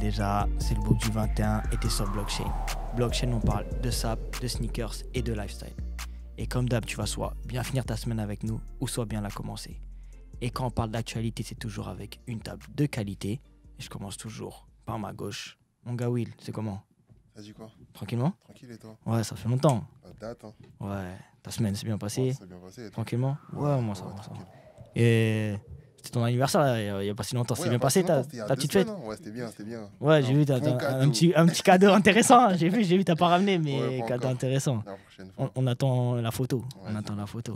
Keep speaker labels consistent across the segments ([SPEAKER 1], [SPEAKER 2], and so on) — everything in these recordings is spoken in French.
[SPEAKER 1] déjà, c'est le book du 21 et t'es sur Blockchain. Blockchain, on parle de sap, de sneakers et de lifestyle. Et comme d'hab, tu vas soit bien finir ta semaine avec nous ou soit bien la commencer. Et quand on parle d'actualité, c'est toujours avec une table de qualité. Et je commence toujours par ma gauche. Mon gars Will, c'est comment?
[SPEAKER 2] Ça dit quoi?
[SPEAKER 1] Tranquillement?
[SPEAKER 2] Tranquille et toi?
[SPEAKER 1] Ouais, ça fait longtemps.
[SPEAKER 2] Ça date, hein?
[SPEAKER 1] Ouais, ta semaine s'est bien passée?
[SPEAKER 2] Ouais, c'est bien passé. Et toi?
[SPEAKER 1] Tranquillement? Ouais, moi ça va.
[SPEAKER 2] tranquille.
[SPEAKER 1] Et c'était ton anniversaire là, il y a pas si longtemps. C'est bien passé ta petite fête?
[SPEAKER 2] Ouais, c'était bien, c'était bien.
[SPEAKER 1] Ouais, j'ai vu, t'as un petit cadeau intéressant. J'ai vu, t'as pas ramené, mais
[SPEAKER 2] Ouais,
[SPEAKER 1] cadeau
[SPEAKER 2] encore.
[SPEAKER 1] intéressant.
[SPEAKER 2] La prochaine fois.
[SPEAKER 1] On attend la photo.
[SPEAKER 2] Ouais,
[SPEAKER 1] On attend la photo.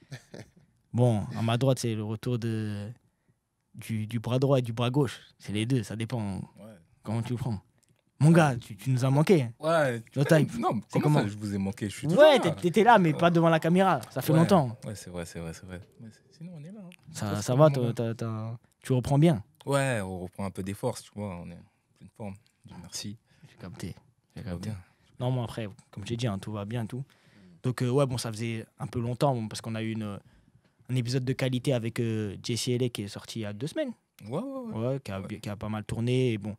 [SPEAKER 2] c'est-
[SPEAKER 1] Bon, à ma droite, c'est le retour du bras droit et du bras gauche. C'est les deux, ça dépend comment tu le prends. Mon gars, tu nous as manqué.
[SPEAKER 3] Ouais.
[SPEAKER 1] No type.
[SPEAKER 3] Non,
[SPEAKER 1] C'est
[SPEAKER 3] comment
[SPEAKER 1] comment
[SPEAKER 3] ça, je vous ai manqué? Je suis toujours
[SPEAKER 1] Ouais,
[SPEAKER 3] là.
[SPEAKER 1] t'étais là, mais pas devant la caméra. Ça fait
[SPEAKER 3] Ouais.
[SPEAKER 1] longtemps.
[SPEAKER 3] Ouais, c'est vrai. Mais sinon, on est là.
[SPEAKER 1] Ça va, tu reprends bien.
[SPEAKER 3] Ouais, on reprend un peu des forces, tu vois. On est en pleine forme. Dieu merci.
[SPEAKER 1] J'ai capté.
[SPEAKER 3] Ça va bien.
[SPEAKER 1] Non, moi après, comme j'ai dit, hein, tout va bien et tout. Donc, ouais, bon, ça faisait un peu longtemps bon, parce qu'on a eu un épisode de qualité avec Jesse L.A. qui est sorti il y a 2 semaines.
[SPEAKER 3] Ouais.
[SPEAKER 1] Ouais, qui a pas mal tourné. Et bon,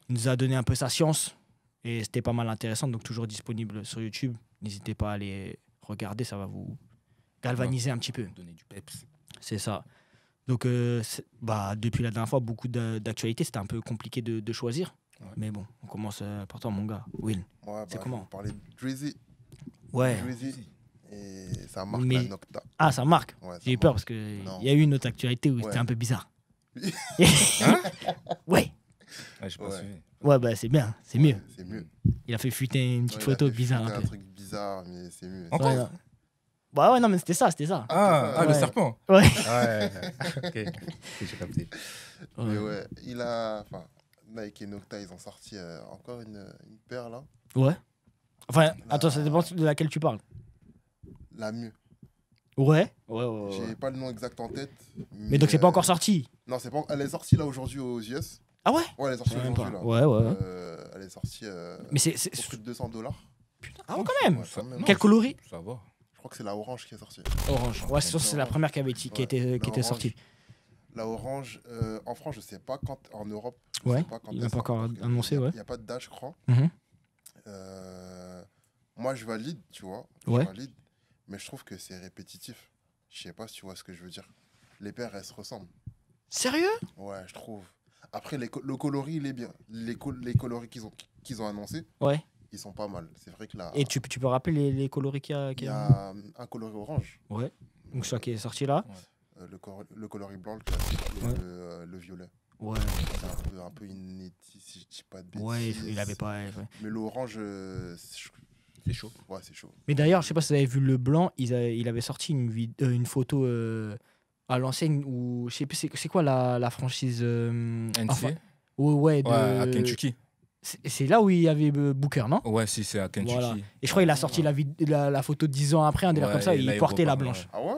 [SPEAKER 1] il nous a donné un peu sa science et c'était pas mal intéressant. Donc, toujours disponible sur YouTube. N'hésitez pas à aller regarder, ça va vous galvaniser un petit peu.
[SPEAKER 3] Donner du peps.
[SPEAKER 1] C'est ça. Donc, depuis la dernière fois, beaucoup d'actualités. C'était un peu compliqué de choisir.
[SPEAKER 3] Ouais.
[SPEAKER 1] Mais bon, on commence par toi, mon gars. Will.
[SPEAKER 2] Ouais,
[SPEAKER 1] C'est
[SPEAKER 2] bah,
[SPEAKER 1] comment?
[SPEAKER 2] je vais parler de Drizzy.
[SPEAKER 1] Ouais.
[SPEAKER 2] Drizzy. Et ça marque
[SPEAKER 1] Mais-
[SPEAKER 2] la Nocta.
[SPEAKER 1] Ah, ça marque.
[SPEAKER 2] Ouais, ça
[SPEAKER 1] J'ai eu
[SPEAKER 2] marque.
[SPEAKER 1] peur parce qu'il
[SPEAKER 2] Non.
[SPEAKER 1] y a eu une autre actualité où
[SPEAKER 2] Ouais.
[SPEAKER 1] c'était un peu bizarre.
[SPEAKER 3] Hein?
[SPEAKER 1] Ouais.
[SPEAKER 3] Ouais, j'ai pas
[SPEAKER 2] Ouais.
[SPEAKER 3] suivi.
[SPEAKER 1] Ouais, bah c'est bien, c'est mieux.
[SPEAKER 2] C'est mieux.
[SPEAKER 1] Il a fait fuiter une petite
[SPEAKER 2] Ouais,
[SPEAKER 1] photo
[SPEAKER 2] il a fait
[SPEAKER 1] bizarre
[SPEAKER 2] fuiter
[SPEAKER 1] un
[SPEAKER 2] un
[SPEAKER 1] peu.
[SPEAKER 2] truc bizarre, mais c'est mieux.
[SPEAKER 3] Encore?
[SPEAKER 1] Ouais, non. Bah ouais, non, mais c'était ça.
[SPEAKER 3] Le
[SPEAKER 1] Ouais.
[SPEAKER 3] serpent.
[SPEAKER 1] Ouais.
[SPEAKER 3] Ouais. Ok, j'ai capté.
[SPEAKER 2] Mais ouais, il a. Enfin, Nike et Nocta, ils ont sorti encore une paire là.
[SPEAKER 1] Ouais. Enfin, attends, ça dépend de laquelle tu parles.
[SPEAKER 2] La mieux.
[SPEAKER 1] Ouais.
[SPEAKER 2] J'ai pas le nom exact en tête.
[SPEAKER 1] Mais donc c'est pas encore sorti.
[SPEAKER 2] Non, c'est pas. Elle est sortie là aujourd'hui aux US.
[SPEAKER 1] Ah ouais?
[SPEAKER 2] Ouais, elle est sortie
[SPEAKER 1] Je sais même
[SPEAKER 2] aujourd'hui
[SPEAKER 1] pas.
[SPEAKER 2] là.
[SPEAKER 1] Ouais.
[SPEAKER 2] Elle est sortie
[SPEAKER 1] Mais c'est.
[SPEAKER 2] au prix de $200.
[SPEAKER 1] Putain, ah ouais, quand même.
[SPEAKER 2] Ouais, quand même.
[SPEAKER 3] Non,
[SPEAKER 1] Quel coloris?
[SPEAKER 3] Ça va.
[SPEAKER 2] Je crois que c'est la orange qui est sortie.
[SPEAKER 1] Orange. Ouais, c'est la première qui était
[SPEAKER 2] orange.
[SPEAKER 1] sortie.
[SPEAKER 2] La orange, en France, je sais pas quand. En Europe,
[SPEAKER 1] Ouais,
[SPEAKER 2] je sais pas quand
[SPEAKER 1] il
[SPEAKER 2] elle
[SPEAKER 1] n'a pas
[SPEAKER 2] sort,
[SPEAKER 1] encore
[SPEAKER 2] parce que
[SPEAKER 1] annoncé,
[SPEAKER 2] il y a-
[SPEAKER 1] ouais.
[SPEAKER 2] Il n'y a pas de date, je crois.
[SPEAKER 1] Mhm.
[SPEAKER 2] Moi, je valide, tu vois.
[SPEAKER 1] Ouais.
[SPEAKER 2] Je valide, mais je trouve que c'est répétitif. Je sais pas si tu vois ce que je veux dire. Les paires, elles se ressemblent.
[SPEAKER 1] Sérieux?
[SPEAKER 2] Ouais, je trouve. Après, le coloris, il est bien. Les coloris qu'ils ont annoncés,
[SPEAKER 1] Ouais.
[SPEAKER 2] ils sont pas mal. C'est vrai que là,
[SPEAKER 1] Et tu peux rappeler les coloris qu'il y a,
[SPEAKER 2] il y a un coloris orange,
[SPEAKER 1] Ouais. Donc ça qui est sorti là.
[SPEAKER 2] le coloris blanc, le classique, et
[SPEAKER 1] Ouais.
[SPEAKER 2] le violet.
[SPEAKER 1] Ouais.
[SPEAKER 2] C'est un peu inédit, si je dis pas de bêtises.
[SPEAKER 1] Ouais, il avait pas. Ouais.
[SPEAKER 2] Mais l'orange,
[SPEAKER 3] C'est chaud.
[SPEAKER 2] ouais, c'est chaud.
[SPEAKER 1] Mais d'ailleurs, je sais pas si vous avez vu le blanc, il avait sorti une photo à l'enseigne où je sais plus c'est quoi la franchise enfin,
[SPEAKER 3] NC.
[SPEAKER 1] ouais,
[SPEAKER 3] Ouais, à Kentucky.
[SPEAKER 1] c'est là où il y avait Booker, non?
[SPEAKER 3] Ouais, si, c'est à Kentucky.
[SPEAKER 1] Voilà. Et je crois qu'il a sorti la photo 10 ans après, un délire
[SPEAKER 3] Ouais,
[SPEAKER 1] comme ça,
[SPEAKER 3] et
[SPEAKER 1] il
[SPEAKER 3] là, il
[SPEAKER 1] portait la
[SPEAKER 3] repart,
[SPEAKER 1] blanche.
[SPEAKER 2] Ah ouais?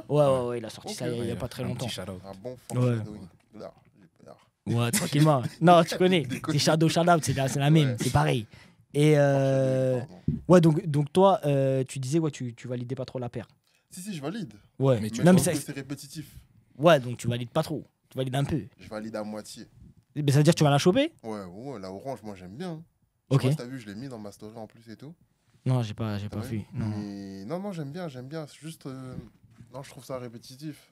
[SPEAKER 1] Ouais, il a sorti
[SPEAKER 2] Ok,
[SPEAKER 1] ça il y a
[SPEAKER 3] Ouais,
[SPEAKER 1] pas très
[SPEAKER 3] un
[SPEAKER 1] longtemps.
[SPEAKER 3] petit shout-out.
[SPEAKER 2] Un bon
[SPEAKER 1] Ouais.
[SPEAKER 2] foreshadowing. Là, j'ai peur.
[SPEAKER 1] Ouais, tranquillement. Non, tu connais.
[SPEAKER 2] Déconne.
[SPEAKER 1] C'est Shadow Shadow, c'est la même,
[SPEAKER 2] Ouais.
[SPEAKER 1] c'est pareil. Et
[SPEAKER 2] Pardon.
[SPEAKER 1] ouais, donc toi, tu disais, ouais, tu validais pas trop la paire.
[SPEAKER 2] Si, je valide.
[SPEAKER 1] Ouais,
[SPEAKER 3] Mais
[SPEAKER 2] Mais
[SPEAKER 3] tu-
[SPEAKER 2] je
[SPEAKER 1] non, mais
[SPEAKER 2] trouve
[SPEAKER 1] ça-
[SPEAKER 2] que c'est répétitif.
[SPEAKER 1] ouais, donc tu valides pas trop. Tu valides un peu.
[SPEAKER 2] Je valide à moitié.
[SPEAKER 1] Mais ça veut dire que tu vas la choper?
[SPEAKER 2] Ouais, la orange, moi, j'aime bien.
[SPEAKER 1] Ok.
[SPEAKER 2] Je sais pas si t'as vu, je l'ai mis dans ma story en plus et tout.
[SPEAKER 1] Non, j'ai pas
[SPEAKER 2] T'as
[SPEAKER 1] vu. Non.
[SPEAKER 2] Mais non, j'aime bien. C'est juste. Non, je trouve ça répétitif.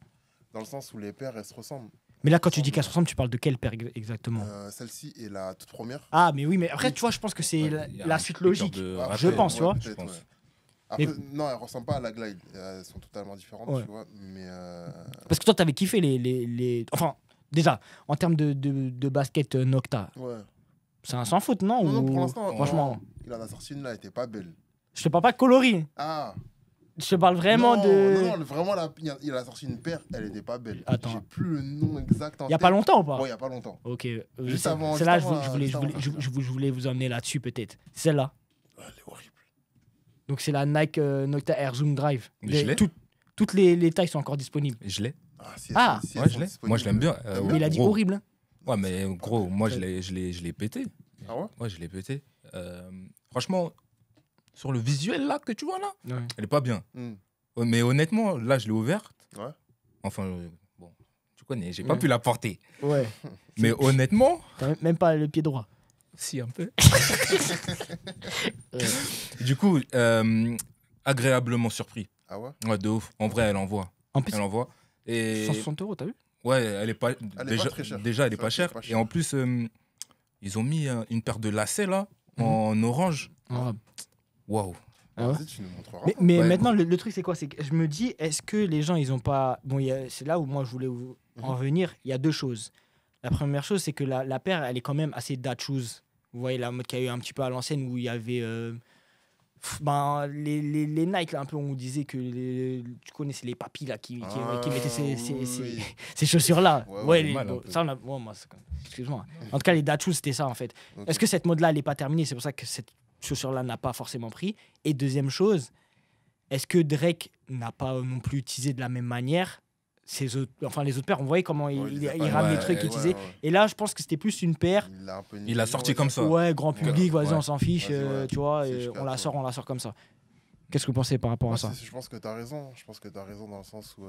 [SPEAKER 2] Dans le sens où les paires, elles se ressemblent.
[SPEAKER 1] Mais là, quand tu dis qu'elle se ressemble, tu parles de quelle paire exactement?
[SPEAKER 2] Celle-ci est la toute première.
[SPEAKER 1] Ah, mais oui, mais après, tu vois, je pense que c'est
[SPEAKER 3] Ouais, il y a
[SPEAKER 1] la
[SPEAKER 3] un
[SPEAKER 1] suite
[SPEAKER 3] petit cœur
[SPEAKER 1] logique.
[SPEAKER 3] de
[SPEAKER 2] Après,
[SPEAKER 1] je pense, tu vois.
[SPEAKER 3] Je
[SPEAKER 2] peut-être,
[SPEAKER 3] pense.
[SPEAKER 2] ouais. Après,
[SPEAKER 1] Mais-
[SPEAKER 2] non, elles ressemblent pas à la Glide. Elles sont totalement différentes,
[SPEAKER 1] Ouais.
[SPEAKER 2] tu vois. Mais.
[SPEAKER 1] Parce que toi, t'avais kiffé les. Enfin, déjà, en termes de basket Nocta,
[SPEAKER 2] Ouais.
[SPEAKER 1] c'est un sans faute, non?
[SPEAKER 2] Non,
[SPEAKER 1] Ou-
[SPEAKER 2] pour l'instant,
[SPEAKER 1] franchement,
[SPEAKER 2] non. Il en a sorti une là, elle était pas belle.
[SPEAKER 1] je te parle pas de coloris.
[SPEAKER 2] Ah!
[SPEAKER 1] Je te parle vraiment
[SPEAKER 2] non,
[SPEAKER 1] de.
[SPEAKER 2] Non, vraiment, il a sorti une paire, elle était pas belle.
[SPEAKER 1] Attends.
[SPEAKER 2] J'ai plus le nom exact en
[SPEAKER 1] Il y a
[SPEAKER 2] tête.
[SPEAKER 1] pas longtemps ou pas?
[SPEAKER 2] Ouais, il y a pas longtemps.
[SPEAKER 1] Ok.
[SPEAKER 2] Juste
[SPEAKER 1] c'est
[SPEAKER 2] avant-
[SPEAKER 1] c'est là,
[SPEAKER 2] juste avant- juste avant ça.
[SPEAKER 1] je voulais vous emmener là-dessus, peut-être. Celle-là.
[SPEAKER 2] Elle est horrible.
[SPEAKER 1] Donc, c'est la Nike Nocta Air Zoom Drive.
[SPEAKER 3] Mais je l'ai.
[SPEAKER 1] Toutes les tailles sont encore disponibles.
[SPEAKER 3] Je l'ai.
[SPEAKER 1] Ah.
[SPEAKER 2] si
[SPEAKER 3] Ouais,
[SPEAKER 2] elles
[SPEAKER 3] je
[SPEAKER 2] sont
[SPEAKER 3] l'ai.
[SPEAKER 2] disponibles.
[SPEAKER 3] Moi, je l'aime bien.
[SPEAKER 1] Mais il a dit
[SPEAKER 3] gros.
[SPEAKER 1] horrible. Hein.
[SPEAKER 3] Ouais, mais gros, moi, je l'ai pété.
[SPEAKER 2] Ah ouais?
[SPEAKER 3] Ouais, je l'ai pété. Franchement, sur le visuel là que tu vois là,
[SPEAKER 1] Ouais.
[SPEAKER 3] elle est pas bien.
[SPEAKER 2] Hmm.
[SPEAKER 3] Ouais, mais honnêtement, là, je l'ai ouverte.
[SPEAKER 2] Ouais.
[SPEAKER 3] Enfin, bon, tu connais, j'ai pas
[SPEAKER 1] Ouais.
[SPEAKER 3] pu la porter.
[SPEAKER 1] Ouais.
[SPEAKER 3] Mais honnêtement,
[SPEAKER 1] T'as même pas le pied droit.
[SPEAKER 3] Si, un peu. Du coup, agréablement surpris.
[SPEAKER 2] Ah ouais?
[SPEAKER 3] Ouais, de ouf. En vrai, elle envoie.
[SPEAKER 1] En plus,
[SPEAKER 3] Elle envoie. Et
[SPEAKER 1] 160 €, t'as vu?
[SPEAKER 3] ouais, elle est pas.
[SPEAKER 2] Elle est pas très chère.
[SPEAKER 3] Déjà, elle est
[SPEAKER 2] C'est
[SPEAKER 3] pas
[SPEAKER 2] vrai qu'elle est
[SPEAKER 3] chère.
[SPEAKER 2] pas
[SPEAKER 3] Et
[SPEAKER 2] chère.
[SPEAKER 3] en plus, ils ont mis une paire de lacets là,
[SPEAKER 1] Mhm.
[SPEAKER 3] en orange.
[SPEAKER 1] Ah.
[SPEAKER 3] Waouh.
[SPEAKER 1] Ah ouais.
[SPEAKER 2] Vas-y, tu nous montreras.
[SPEAKER 1] Mais
[SPEAKER 3] Ouais.
[SPEAKER 1] maintenant, le truc, c'est quoi? C'est que je me dis, est-ce que les gens, ils ont pas. Bon, c'est là où moi, je voulais en venir. Il y a deux choses. La première chose, c'est que la paire, elle est quand même assez dad shoes. Vous voyez la mode qu'il y a eu un petit peu à l'ancienne où il y avait. Les Nike, là, un peu, on disait que. Tu connais, c'est les papis, là, qui mettaient
[SPEAKER 2] oui.
[SPEAKER 1] ces chaussures-là.
[SPEAKER 2] Ouais,
[SPEAKER 1] Ouais,
[SPEAKER 3] ouais, mal, un
[SPEAKER 1] bon,
[SPEAKER 3] peu.
[SPEAKER 1] ça, on a. Ouais, moi, excuse-moi. En tout cas, les dad shoes, c'était ça, en fait.
[SPEAKER 2] Ok.
[SPEAKER 1] Est-ce que cette mode-là, elle n'est pas terminée? C'est pour ça que cette chaussure-là n'a pas forcément pris. Et deuxième chose, est-ce que Drake n'a pas non plus utilisé de la même manière les autres paires? On voyait comment
[SPEAKER 2] Ouais,
[SPEAKER 1] il
[SPEAKER 2] les a pas-
[SPEAKER 1] ramenait les
[SPEAKER 3] ouais,
[SPEAKER 1] trucs,
[SPEAKER 3] ouais,
[SPEAKER 1] il utilisait.
[SPEAKER 2] ouais.
[SPEAKER 1] Et là, je pense que c'était plus une paire.
[SPEAKER 2] Il l'a un peu
[SPEAKER 3] Il a sorti comme ça.
[SPEAKER 1] Ouais, grand public, vas-y,
[SPEAKER 3] Ouais.
[SPEAKER 1] on s'en fiche,
[SPEAKER 2] Vas-y, ouais.
[SPEAKER 1] tu vois,
[SPEAKER 2] C'est
[SPEAKER 1] et
[SPEAKER 2] jusqu'à
[SPEAKER 1] on la
[SPEAKER 2] toi.
[SPEAKER 1] sort comme ça. Qu'est-ce que vous pensez par rapport à
[SPEAKER 2] Moi,
[SPEAKER 1] ça?
[SPEAKER 2] je pense que tu as raison. Je pense que tu as raison dans le sens où.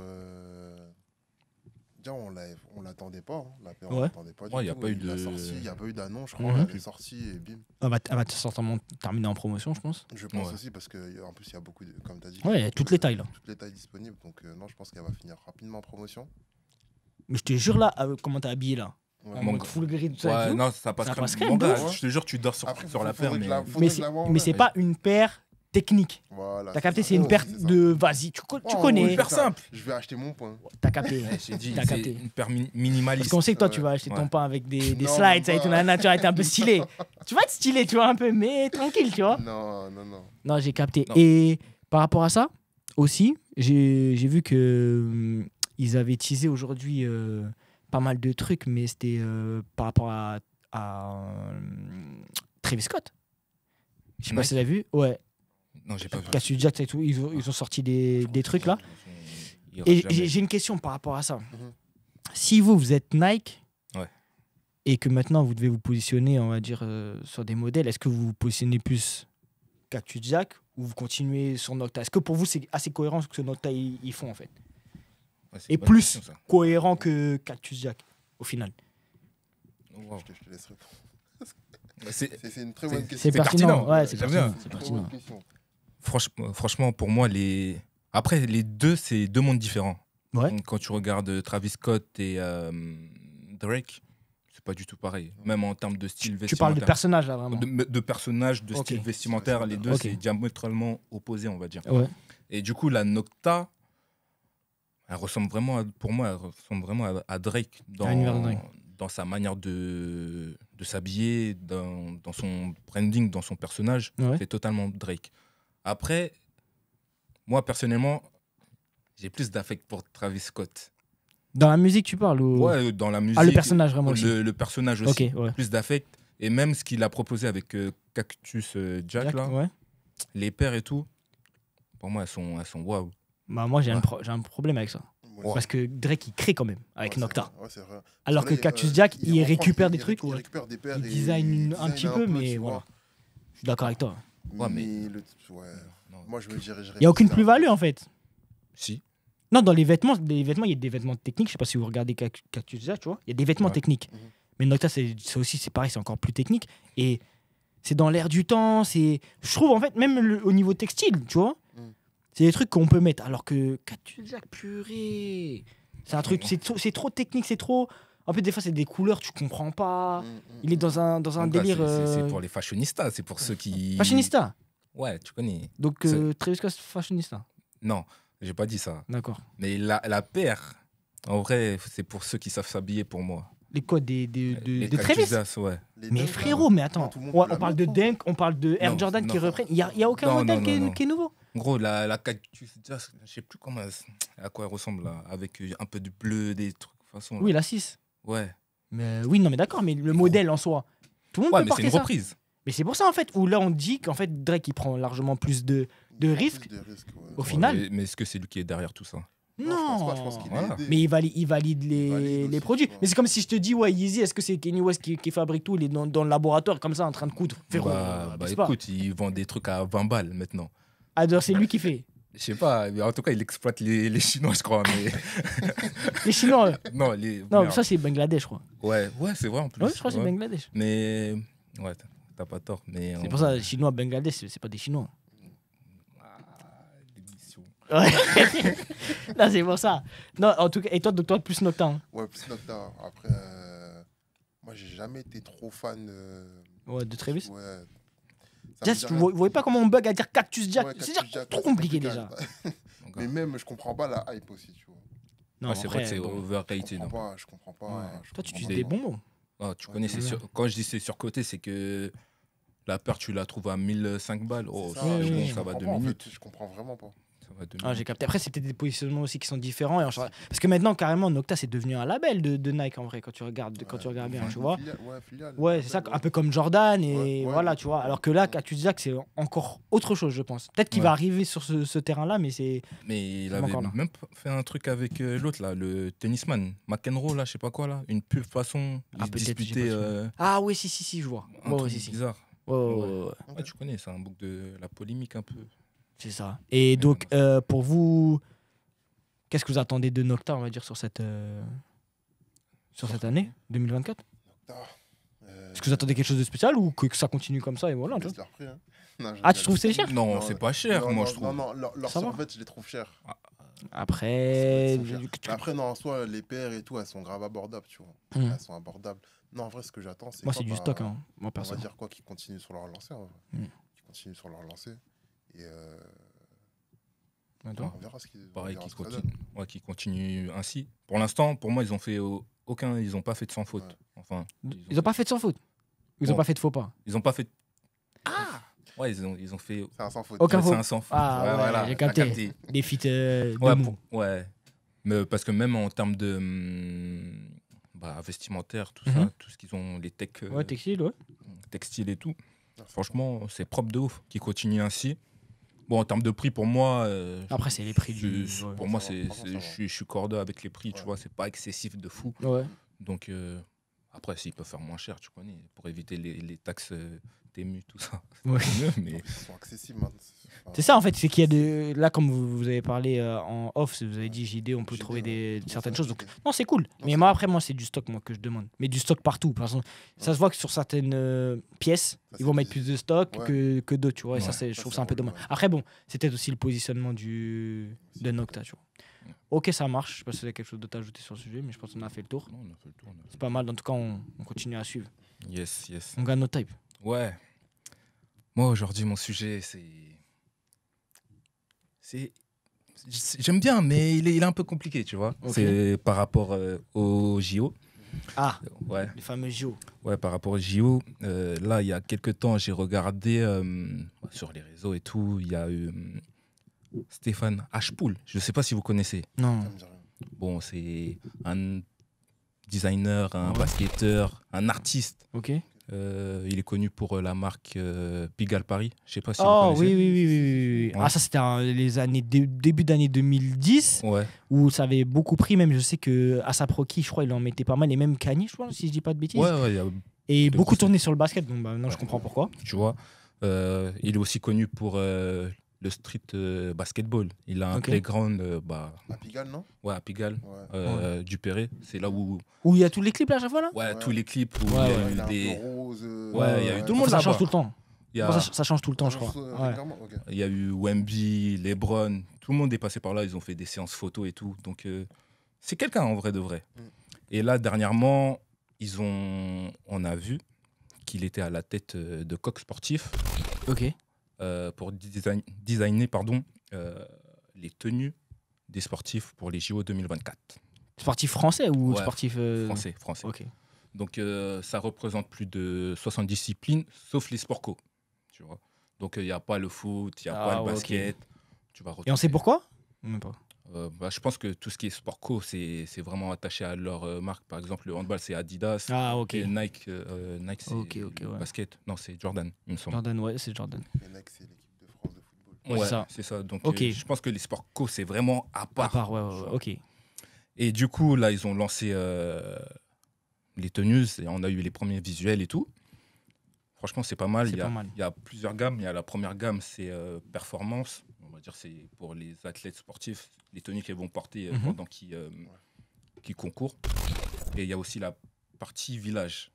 [SPEAKER 2] Déjà, on l'attendait pas. Hein. La paire, on
[SPEAKER 1] Ouais.
[SPEAKER 2] l'attendait pas.
[SPEAKER 3] Ouais,
[SPEAKER 2] du
[SPEAKER 3] y a
[SPEAKER 2] tout.
[SPEAKER 3] pas eu
[SPEAKER 2] Il l'a
[SPEAKER 3] de-
[SPEAKER 2] sorti, il n'y a pas eu d'annonce, je crois.
[SPEAKER 1] Mhm.
[SPEAKER 2] Elle avait sorti et bim.
[SPEAKER 1] Elle va certainement terminer en promotion, je pense.
[SPEAKER 2] Je pense
[SPEAKER 3] Ouais.
[SPEAKER 2] aussi parce qu'en plus, il y a beaucoup de. Comme tu as dit.
[SPEAKER 1] Ouais, il y a toutes les tailles, là.
[SPEAKER 2] Toutes les tailles disponibles. Donc, non, je pense qu'elle va finir rapidement en promotion.
[SPEAKER 1] Mais je te jure, là, comment t'es habillé, là?
[SPEAKER 2] Ouais.
[SPEAKER 1] En
[SPEAKER 3] Mon
[SPEAKER 1] mode
[SPEAKER 3] gars.
[SPEAKER 1] full gris, tout ça. et
[SPEAKER 3] Ouais,
[SPEAKER 1] tout.
[SPEAKER 3] non, ça passe
[SPEAKER 1] Ça
[SPEAKER 3] crème.
[SPEAKER 1] passe crème,
[SPEAKER 3] Mon
[SPEAKER 1] de
[SPEAKER 3] gars,
[SPEAKER 1] ouf.
[SPEAKER 3] je te jure, tu dors sur
[SPEAKER 2] Après,
[SPEAKER 3] la paire,
[SPEAKER 2] faudrait
[SPEAKER 3] mais.
[SPEAKER 2] que la-
[SPEAKER 1] Mais
[SPEAKER 2] faudrait
[SPEAKER 1] c'est
[SPEAKER 2] que la voir,
[SPEAKER 1] mais c'est
[SPEAKER 2] ouais.
[SPEAKER 1] pas une paire technique.
[SPEAKER 2] Voilà,
[SPEAKER 1] T'as capté, c'est une
[SPEAKER 2] ça.
[SPEAKER 1] paire
[SPEAKER 2] C'est ça.
[SPEAKER 1] de. Vas-y, tu
[SPEAKER 2] Oh,
[SPEAKER 1] connais.
[SPEAKER 2] ouais,
[SPEAKER 3] Hyper
[SPEAKER 2] c'est ça.
[SPEAKER 3] simple.
[SPEAKER 2] Je vais acheter mon point.
[SPEAKER 1] T'as capté.
[SPEAKER 3] Ouais, j'ai dit,
[SPEAKER 1] T'as
[SPEAKER 3] c'est
[SPEAKER 1] capté.
[SPEAKER 3] une paire
[SPEAKER 1] Parce
[SPEAKER 3] minimaliste.
[SPEAKER 1] qu'on sait que toi,
[SPEAKER 2] Ouais.
[SPEAKER 1] tu vas acheter ton
[SPEAKER 3] Ouais.
[SPEAKER 1] pain avec des
[SPEAKER 2] Non,
[SPEAKER 1] slides, ça et
[SPEAKER 2] bah.
[SPEAKER 1] tout, nana, tu vas être un peu stylé. Tu vas être stylé, tu vois, un peu, mais tranquille, tu vois.
[SPEAKER 2] Non, non, non.
[SPEAKER 1] Non, j'ai capté.
[SPEAKER 3] Non.
[SPEAKER 1] Et par rapport à ça, aussi, j'ai vu que ils avaient teasé aujourd'hui pas mal de trucs, mais c'était par rapport à Travis Scott. Je sais pas
[SPEAKER 3] Nike.
[SPEAKER 1] si tu l'as vu. Ouais.
[SPEAKER 3] Non, j'ai pas vu.
[SPEAKER 1] Cassius Jack et tout, ils ont sorti des trucs là.
[SPEAKER 3] Il y aura
[SPEAKER 1] Et
[SPEAKER 3] jamais.
[SPEAKER 1] j'ai une question par rapport à ça.
[SPEAKER 2] Mhm.
[SPEAKER 1] Si vous êtes Nike
[SPEAKER 3] Ouais.
[SPEAKER 1] et que maintenant vous devez vous positionner, on va dire, sur des modèles, est-ce que vous vous positionnez plus Cactus Jack ou vous continuez sur Nocta? Est-ce que pour vous c'est assez cohérent ce que Nocta ils font en fait?
[SPEAKER 3] Ouais, c'est
[SPEAKER 1] Et
[SPEAKER 3] une bonne
[SPEAKER 1] plus
[SPEAKER 3] question, ça.
[SPEAKER 1] cohérent que Cactus Jack au final?
[SPEAKER 3] Wow.
[SPEAKER 2] Je te laisse répondre.
[SPEAKER 3] C'est-
[SPEAKER 2] C'est une très bonne question.
[SPEAKER 1] C'est
[SPEAKER 3] C'est
[SPEAKER 1] pertinent.
[SPEAKER 3] pertinent.
[SPEAKER 1] Ouais, c'est
[SPEAKER 3] J'aime
[SPEAKER 1] pertinent.
[SPEAKER 3] bien.
[SPEAKER 1] C'est
[SPEAKER 2] Très
[SPEAKER 1] pertinent.
[SPEAKER 2] bonne question.
[SPEAKER 3] Franchement, pour moi, après, les deux, c'est deux mondes différents.
[SPEAKER 1] Ouais.
[SPEAKER 3] Donc, quand tu regardes Travis Scott et Drake, c'est pas du tout pareil. Même en termes de style
[SPEAKER 1] Tu
[SPEAKER 3] vestimentaire.
[SPEAKER 1] parles de personnage là vraiment.
[SPEAKER 3] De personnages, de
[SPEAKER 1] Ok.
[SPEAKER 3] style vestimentaire, les deux,
[SPEAKER 1] Ok.
[SPEAKER 3] c'est diamétralement opposé, on va dire.
[SPEAKER 1] Ouais.
[SPEAKER 3] Et du coup, la Nocta, elle ressemble vraiment, pour moi, elle ressemble vraiment à Drake
[SPEAKER 1] À l'univers de Drake.
[SPEAKER 3] dans sa manière de s'habiller, dans son branding, dans son personnage.
[SPEAKER 1] Ouais.
[SPEAKER 3] C'est totalement Drake. Après, moi, personnellement, j'ai plus d'affect pour Travis Scott.
[SPEAKER 1] Dans la musique tu parles ou
[SPEAKER 3] Ouais, dans la musique.
[SPEAKER 1] Ah, le personnage vraiment aussi.
[SPEAKER 3] Le personnage aussi.
[SPEAKER 1] Ok, ouais.
[SPEAKER 3] Plus d'affect. Et même ce qu'il a proposé avec Cactus Jack, là,
[SPEAKER 1] ouais.
[SPEAKER 3] les paires et tout, pour moi, elles sont waouh.
[SPEAKER 1] Bah moi j'ai
[SPEAKER 3] Ouais.
[SPEAKER 1] un problème avec ça.
[SPEAKER 2] Ouais.
[SPEAKER 1] Parce que Drake il crée quand même avec
[SPEAKER 2] Ouais,
[SPEAKER 1] Nocta.
[SPEAKER 2] c'est vrai. Ouais, c'est vrai.
[SPEAKER 1] Alors que
[SPEAKER 2] Là,
[SPEAKER 1] Cactus Jack il
[SPEAKER 2] reprend-
[SPEAKER 1] récupère des
[SPEAKER 2] il
[SPEAKER 1] trucs.
[SPEAKER 2] Il
[SPEAKER 1] Ouais.
[SPEAKER 2] récupère des paires
[SPEAKER 1] Il
[SPEAKER 2] et
[SPEAKER 1] design un petit peu, mais
[SPEAKER 2] tu
[SPEAKER 1] voilà.
[SPEAKER 2] vois.
[SPEAKER 1] Je suis d'accord avec toi.
[SPEAKER 3] Ouais, mais-
[SPEAKER 2] Ouais.
[SPEAKER 3] Non.
[SPEAKER 2] Moi, je me dirigerais.
[SPEAKER 1] Il n'y a aucune
[SPEAKER 2] plus
[SPEAKER 1] plus-value
[SPEAKER 2] vers-
[SPEAKER 1] en fait.
[SPEAKER 3] Si.
[SPEAKER 1] Non, dans les vêtements, il y a des vêtements techniques. Je sais pas si vous regardez Cactus Jack, tu vois. Il y a des vêtements
[SPEAKER 3] Ouais.
[SPEAKER 1] techniques.
[SPEAKER 2] Mhm.
[SPEAKER 1] Mais Nocta, c'est aussi, c'est pareil, c'est encore plus technique. Et c'est dans l'air du temps. Je trouve en fait, même au niveau textile, tu vois,
[SPEAKER 2] Mhm.
[SPEAKER 1] c'est des trucs qu'on peut mettre. Alors que Cactus Jack, purée. C'est un truc, c'est trop technique, c'est trop. En fait, des fois, c'est des couleurs, tu comprends pas. Il est dans un
[SPEAKER 3] En tout cas,
[SPEAKER 1] délire.
[SPEAKER 3] C'est pour les fashionistas, c'est pour ceux qui.
[SPEAKER 1] Fashionista.
[SPEAKER 3] Ouais, tu connais.
[SPEAKER 1] Donc, Travis Scott, fashionista.
[SPEAKER 3] Non, j'ai pas dit ça.
[SPEAKER 1] D'accord.
[SPEAKER 3] Mais la paire, en vrai, c'est pour ceux qui savent s'habiller pour moi.
[SPEAKER 1] Les quoi des
[SPEAKER 3] Les
[SPEAKER 1] de Travis?
[SPEAKER 3] Cactus Jack, ouais.
[SPEAKER 1] Mais frérot, mais attends,
[SPEAKER 2] tout le monde
[SPEAKER 1] ouais,
[SPEAKER 2] peut la
[SPEAKER 1] on parle de
[SPEAKER 2] mettre, hein.
[SPEAKER 1] Dunk, on parle de Air
[SPEAKER 3] Non,
[SPEAKER 1] Jordan qui
[SPEAKER 3] non.
[SPEAKER 1] reprennent. Il n'y a aucun
[SPEAKER 3] Non,
[SPEAKER 1] modèle
[SPEAKER 3] non, non.
[SPEAKER 1] qui est nouveau.
[SPEAKER 3] En gros, la Cactus Jack, je sais plus à quoi elle ressemble là, avec un peu de bleu, des trucs de façon. là.
[SPEAKER 1] Oui, la 6.
[SPEAKER 3] Ouais.
[SPEAKER 1] Mais oui, non, mais d'accord, mais le modèle en soi, tout le monde
[SPEAKER 3] Ouais,
[SPEAKER 1] peut
[SPEAKER 3] mais c'est
[SPEAKER 1] porter
[SPEAKER 3] une
[SPEAKER 1] ça.
[SPEAKER 3] reprise.
[SPEAKER 1] Mais c'est pour ça en fait, où là on dit qu'en fait Drake il prend largement plus de risques. Au final.
[SPEAKER 3] Mais est-ce que c'est lui qui est derrière tout ça?
[SPEAKER 2] Non, je pense pas. Je pense qu'il
[SPEAKER 3] Voilà.
[SPEAKER 2] est aidé.
[SPEAKER 1] Mais il valide
[SPEAKER 2] Il valide
[SPEAKER 1] les
[SPEAKER 2] aussi,
[SPEAKER 1] produits.
[SPEAKER 2] tu vois.
[SPEAKER 1] Mais c'est comme si je te dis, ouais, Yeezy, est-ce que c'est Kanye West qui fabrique tout? Il est dans le laboratoire comme ça en train de coudre. Frérot,
[SPEAKER 3] Bah
[SPEAKER 1] abuse pas.
[SPEAKER 3] écoute, ils vendent des trucs à 20 balles maintenant.
[SPEAKER 1] Ah, d'ailleurs, c'est lui qui fait.
[SPEAKER 3] Je sais pas, mais en tout cas, il exploite les Chinois, je crois. Mais...
[SPEAKER 1] Les Chinois.
[SPEAKER 3] non, les...
[SPEAKER 1] Non,
[SPEAKER 3] merde.
[SPEAKER 1] ça c'est Bangladesh, je crois.
[SPEAKER 3] Ouais, c'est vrai en plus.
[SPEAKER 1] Ouais, je crois que c'est
[SPEAKER 3] ouais.
[SPEAKER 1] Bangladesh.
[SPEAKER 3] Mais Ouais, t'as pas tort. Mais
[SPEAKER 1] C'est pour ça, les Chinois, Bangladesh, c'est pas des Chinois.
[SPEAKER 3] L'émission.
[SPEAKER 1] Ouais. Non, c'est pour ça. Non, en tout cas, et toi plus Nocta. Hein.
[SPEAKER 2] Ouais, plus Nocta. Après, moi, j'ai jamais été trop fan.
[SPEAKER 1] Ouais, de Travis.
[SPEAKER 2] Ouais.
[SPEAKER 1] Déjà, vous voyez pas comment on bug à dire Cactus Jack.
[SPEAKER 2] Ouais,
[SPEAKER 1] c'est
[SPEAKER 2] Cactus
[SPEAKER 1] déjà
[SPEAKER 2] Jack,
[SPEAKER 1] trop
[SPEAKER 2] c'est
[SPEAKER 1] compliqué
[SPEAKER 2] compliqué,
[SPEAKER 1] déjà.
[SPEAKER 2] Mais même, je comprends pas la hype aussi, tu vois.
[SPEAKER 1] Non,
[SPEAKER 3] Ouais, c'est vrai que c'est
[SPEAKER 1] bon,
[SPEAKER 3] overrated.
[SPEAKER 2] Je comprends pas.
[SPEAKER 1] ouais.
[SPEAKER 2] Je
[SPEAKER 1] Toi, tu
[SPEAKER 2] comprends
[SPEAKER 1] utilises des
[SPEAKER 2] pas.
[SPEAKER 1] bonbons.
[SPEAKER 3] Ah, tu
[SPEAKER 2] Ouais,
[SPEAKER 3] connais,
[SPEAKER 1] ouais.
[SPEAKER 3] quand je dis c'est surcoté, c'est que la paire, tu la trouves à 1005 balles. Oh,
[SPEAKER 2] C'est
[SPEAKER 3] c'est
[SPEAKER 1] ouais,
[SPEAKER 3] bon,
[SPEAKER 1] ouais,
[SPEAKER 3] ça va
[SPEAKER 2] comprends
[SPEAKER 3] 2
[SPEAKER 2] pas, en
[SPEAKER 3] minutes.
[SPEAKER 2] fait, je comprends vraiment pas.
[SPEAKER 3] Ça va 2
[SPEAKER 1] Ah, j'ai
[SPEAKER 3] minutes.
[SPEAKER 1] capté. Après, c'est peut-être des positionnements aussi qui sont différents. Parce que maintenant, carrément, Nocta, c'est devenu un label de Nike en vrai, quand tu regardes bien, tu vois.
[SPEAKER 2] Filiale.
[SPEAKER 1] Ouais, c'est ça, un peu comme Jordan, et
[SPEAKER 2] Ouais,
[SPEAKER 1] voilà, tu vois. Alors que là,
[SPEAKER 2] ouais.
[SPEAKER 1] Cactus Jack, c'est encore autre chose, je pense. Peut-être qu'il
[SPEAKER 3] Ouais.
[SPEAKER 1] va arriver sur ce terrain-là, mais c'est.
[SPEAKER 3] Mais il
[SPEAKER 1] C'est
[SPEAKER 3] avait
[SPEAKER 1] encore là.
[SPEAKER 3] même fait un truc avec l'autre, là, le tennisman, McEnroe, là, je sais pas quoi, là. Une pub façon.
[SPEAKER 1] Ah,
[SPEAKER 3] Il se
[SPEAKER 1] peut-être, j'ai
[SPEAKER 3] disputait
[SPEAKER 1] pas suivi. Ah, oui, si, je vois.
[SPEAKER 3] un
[SPEAKER 1] Ouais,
[SPEAKER 3] truc
[SPEAKER 1] si, si.
[SPEAKER 3] bizarre.
[SPEAKER 1] Ouais.
[SPEAKER 3] Ouais, tu connais, c'est un bouc de la polémique un peu.
[SPEAKER 1] C'est ça. Et donc, pour vous, qu'est-ce que vous attendez de Nocta, on va dire, sur cette année 2024 Est-ce que vous attendez quelque chose de spécial ou que ça continue comme ça et voilà tu vois
[SPEAKER 2] Leur prix, hein. Non, je
[SPEAKER 1] Ah, tu
[SPEAKER 2] rigole.
[SPEAKER 1] trouves que c'est cher
[SPEAKER 3] Non,
[SPEAKER 2] Non,
[SPEAKER 3] c'est pas cher,
[SPEAKER 2] non,
[SPEAKER 3] moi,
[SPEAKER 2] non,
[SPEAKER 3] je trouve.
[SPEAKER 2] Non, leurs
[SPEAKER 1] Ça va
[SPEAKER 2] survêtements, je les trouve chers.
[SPEAKER 1] Après,
[SPEAKER 2] Ils sont chers. Mais après, non, en soi, les paires et tout, elles sont grave abordables, tu vois.
[SPEAKER 1] Mhm.
[SPEAKER 2] Elles sont abordables. Non, en vrai, ce que j'attends, c'est
[SPEAKER 1] moi,
[SPEAKER 2] quoi,
[SPEAKER 1] c'est du
[SPEAKER 2] bah,
[SPEAKER 1] stock, hein, moi,
[SPEAKER 2] On va
[SPEAKER 1] perso.
[SPEAKER 2] dire quoi, qu'ils continuent sur leur lancée. En vrai.
[SPEAKER 1] Mhm.
[SPEAKER 2] Qu'ils continuent sur leur lancée. Et
[SPEAKER 1] Et toi
[SPEAKER 2] on verra ce qu'ils
[SPEAKER 3] Pareil,
[SPEAKER 2] on verra
[SPEAKER 3] qui
[SPEAKER 2] ce que ça
[SPEAKER 3] continue,
[SPEAKER 2] donne.
[SPEAKER 3] ouais, qui continue ainsi. Pour l'instant, pour moi, ils ont fait ils ont pas fait de sans faute.
[SPEAKER 2] Ouais.
[SPEAKER 3] Enfin,
[SPEAKER 1] Ils ont pas fait de sans faute. Ils ont
[SPEAKER 3] Bon.
[SPEAKER 1] pas fait de faux pas.
[SPEAKER 3] Ils ont pas fait. Ah. Ouais, ils ont fait.
[SPEAKER 2] C'est un sans faute.
[SPEAKER 1] Aucun
[SPEAKER 3] Ouais,
[SPEAKER 1] faux.
[SPEAKER 3] c'est un sans faute.
[SPEAKER 1] Ah, ouais,
[SPEAKER 3] voilà,
[SPEAKER 1] j'ai
[SPEAKER 3] t'as
[SPEAKER 1] capté. Des feats de
[SPEAKER 3] Ouais,
[SPEAKER 1] mou.
[SPEAKER 3] ouais. Mais parce que même en termes de vestimentaire, tout ça, tout ce qu'ils ont, les tech,
[SPEAKER 1] Ouais, textile, ouais.
[SPEAKER 3] textiles et tout, franchement, c'est propre de ouf. Qui continue ainsi. Bon, en termes de prix, pour moi.
[SPEAKER 1] Après, c'est les prix du.
[SPEAKER 3] Pour
[SPEAKER 2] Ouais,
[SPEAKER 3] moi,
[SPEAKER 2] ça va, franchement, ça va.
[SPEAKER 3] je suis cordeux avec les prix, tu
[SPEAKER 2] Ouais.
[SPEAKER 3] vois, c'est pas excessif de fou.
[SPEAKER 1] Ouais.
[SPEAKER 3] Donc, après, s'ils peuvent faire moins cher, tu connais, pour éviter les taxes TMU, tout ça.
[SPEAKER 1] Ouais.
[SPEAKER 3] c'est mieux, mais.
[SPEAKER 2] Ils sont accessibles maintenant.
[SPEAKER 1] C'est ça en fait, c'est qu'il y a de. Là, comme vous avez parlé en off, vous avez dit JD, on peut
[SPEAKER 2] JD,
[SPEAKER 1] trouver
[SPEAKER 2] ouais.
[SPEAKER 1] certaines
[SPEAKER 2] Ouais,
[SPEAKER 1] choses.
[SPEAKER 2] JD.
[SPEAKER 1] Donc, non, c'est cool. Mais
[SPEAKER 2] c'est
[SPEAKER 1] moi,
[SPEAKER 2] cool.
[SPEAKER 1] après, moi, c'est du stock moi, que je demande. Mais du stock partout. Par exemple, ça se voit que sur certaines pièces,
[SPEAKER 2] Ça,
[SPEAKER 1] ils vont
[SPEAKER 2] c'est
[SPEAKER 1] mettre plus de stock
[SPEAKER 2] Ouais.
[SPEAKER 1] que d'autres, tu vois. Et ça,
[SPEAKER 3] Ouais.
[SPEAKER 1] je
[SPEAKER 2] Ça,
[SPEAKER 1] trouve
[SPEAKER 2] c'est
[SPEAKER 1] ça un peu
[SPEAKER 2] relou,
[SPEAKER 1] dommage.
[SPEAKER 2] ouais.
[SPEAKER 1] Après, bon, c'est peut-être aussi le positionnement de Nocta, tu vois. Ok, ça marche. Je sais pas si vous avez quelque chose d'autre à ajouter sur le sujet, mais je pense qu'on a fait le tour.
[SPEAKER 3] Non, on a fait le tour.
[SPEAKER 1] C'est pas mal. En tout cas, on continue à suivre.
[SPEAKER 3] Yes.
[SPEAKER 1] On gagne notre type.
[SPEAKER 3] Ouais. Moi, aujourd'hui, mon sujet, j'aime bien, mais il est un peu compliqué, tu vois.
[SPEAKER 1] Ok.
[SPEAKER 3] C'est par rapport au JO.
[SPEAKER 1] Ah,
[SPEAKER 3] Ouais.
[SPEAKER 1] les fameux JO.
[SPEAKER 3] Ouais, par rapport au JO. Là, il y a quelques temps, j'ai regardé sur les réseaux et tout, il y a eu Stéphane Hpoul. Je ne sais pas si vous connaissez.
[SPEAKER 1] Non.
[SPEAKER 2] Ça me dit rien.
[SPEAKER 3] Bon, c'est un designer, un
[SPEAKER 1] Ouais.
[SPEAKER 3] basketteur, un artiste.
[SPEAKER 1] Ok.
[SPEAKER 3] Il est connu pour la marque Pigalle Paris. Je sais pas si vous
[SPEAKER 1] Oh
[SPEAKER 3] connaissez.
[SPEAKER 1] oui.
[SPEAKER 3] Ouais.
[SPEAKER 1] Ah, ça, c'était les années début d'année 2010.
[SPEAKER 3] Ouais.
[SPEAKER 1] Où ça avait beaucoup pris, même je sais que Asap Rocky, je crois, il en mettait pas mal, et même Kanye, je crois, si je dis pas de bêtises.
[SPEAKER 3] Ouais, il y a
[SPEAKER 1] Et
[SPEAKER 3] de
[SPEAKER 1] beaucoup
[SPEAKER 3] grosses-
[SPEAKER 1] tourné sur le basket, donc bah, maintenant je
[SPEAKER 3] Ouais.
[SPEAKER 1] comprends pourquoi.
[SPEAKER 3] tu vois. Il est aussi connu pour le street basketball. Il a un
[SPEAKER 1] Ok.
[SPEAKER 3] playground
[SPEAKER 2] À Pigalle, non
[SPEAKER 3] à Pigalle,
[SPEAKER 2] Ouais.
[SPEAKER 3] du Perret. C'est là où
[SPEAKER 1] Où il y a tous les clips là, à chaque fois là.
[SPEAKER 3] ouais,
[SPEAKER 2] Ouais.
[SPEAKER 3] tous les clips où
[SPEAKER 1] Ouais,
[SPEAKER 3] il y a
[SPEAKER 1] ouais.
[SPEAKER 3] eu
[SPEAKER 2] Il est un
[SPEAKER 3] des...
[SPEAKER 2] peu rose.
[SPEAKER 3] Ouais, il y a eu tout le monde
[SPEAKER 1] Ça
[SPEAKER 3] là-bas.
[SPEAKER 1] change tout le temps.
[SPEAKER 3] Il y a,
[SPEAKER 1] Ça change tout le temps, je crois. Ouais.
[SPEAKER 2] Régulièrement, ok.
[SPEAKER 3] il y a eu Wemby, LeBron. Tout le monde est passé par là. Ils ont fait des séances photos et tout. Donc, c'est quelqu'un en vrai de vrai.
[SPEAKER 2] Mm.
[SPEAKER 3] Et là, dernièrement, on a vu qu'il était à la tête de Coq Sportif
[SPEAKER 1] Ok.
[SPEAKER 3] pour designer les tenues des sportifs pour les JO 2024.
[SPEAKER 1] Sportif français ou
[SPEAKER 3] Ouais,
[SPEAKER 1] sportif.
[SPEAKER 3] Français.
[SPEAKER 1] Ok.
[SPEAKER 3] Donc, ça représente plus de 60 disciplines, sauf les sport co. Tu vois. Donc, il n'y a pas le foot, il n'y a pas le
[SPEAKER 1] ouais, ok.
[SPEAKER 3] basket. Tu vas
[SPEAKER 1] Et on
[SPEAKER 3] retrouver-
[SPEAKER 1] sait pourquoi Même pas.
[SPEAKER 3] Je pense que tout ce qui est sport co, c'est vraiment attaché à leur marque. Par exemple, le handball, c'est Adidas.
[SPEAKER 1] Ah, ok.
[SPEAKER 3] Et Nike, c'est
[SPEAKER 1] Ok,
[SPEAKER 3] le
[SPEAKER 1] ouais.
[SPEAKER 3] basket. Non, c'est Jordan, il me semble.
[SPEAKER 1] Jordan, ouais, c'est Jordan.
[SPEAKER 2] Et Nike, c'est l'équipe de France de football.
[SPEAKER 1] Ouais,
[SPEAKER 3] Ouais,
[SPEAKER 1] c'est ça.
[SPEAKER 3] c'est ça. Donc,
[SPEAKER 1] Ok.
[SPEAKER 3] je pense que les sports co, c'est vraiment à
[SPEAKER 1] À
[SPEAKER 3] part.
[SPEAKER 1] part, ouais, ok.
[SPEAKER 3] Et du coup, là, ils ont lancé les tenues et on a eu les premiers visuels et tout. Franchement, c'est pas mal.
[SPEAKER 1] C'est
[SPEAKER 3] Il y a,
[SPEAKER 1] pas mal.
[SPEAKER 3] il y a plusieurs gammes. Il y a la première gamme, c'est performance. On va dire c'est pour les athlètes sportifs, les tenues qu'ils vont porter
[SPEAKER 1] Mhm.
[SPEAKER 3] pendant qu'ils concourent. Et il y a aussi la partie village.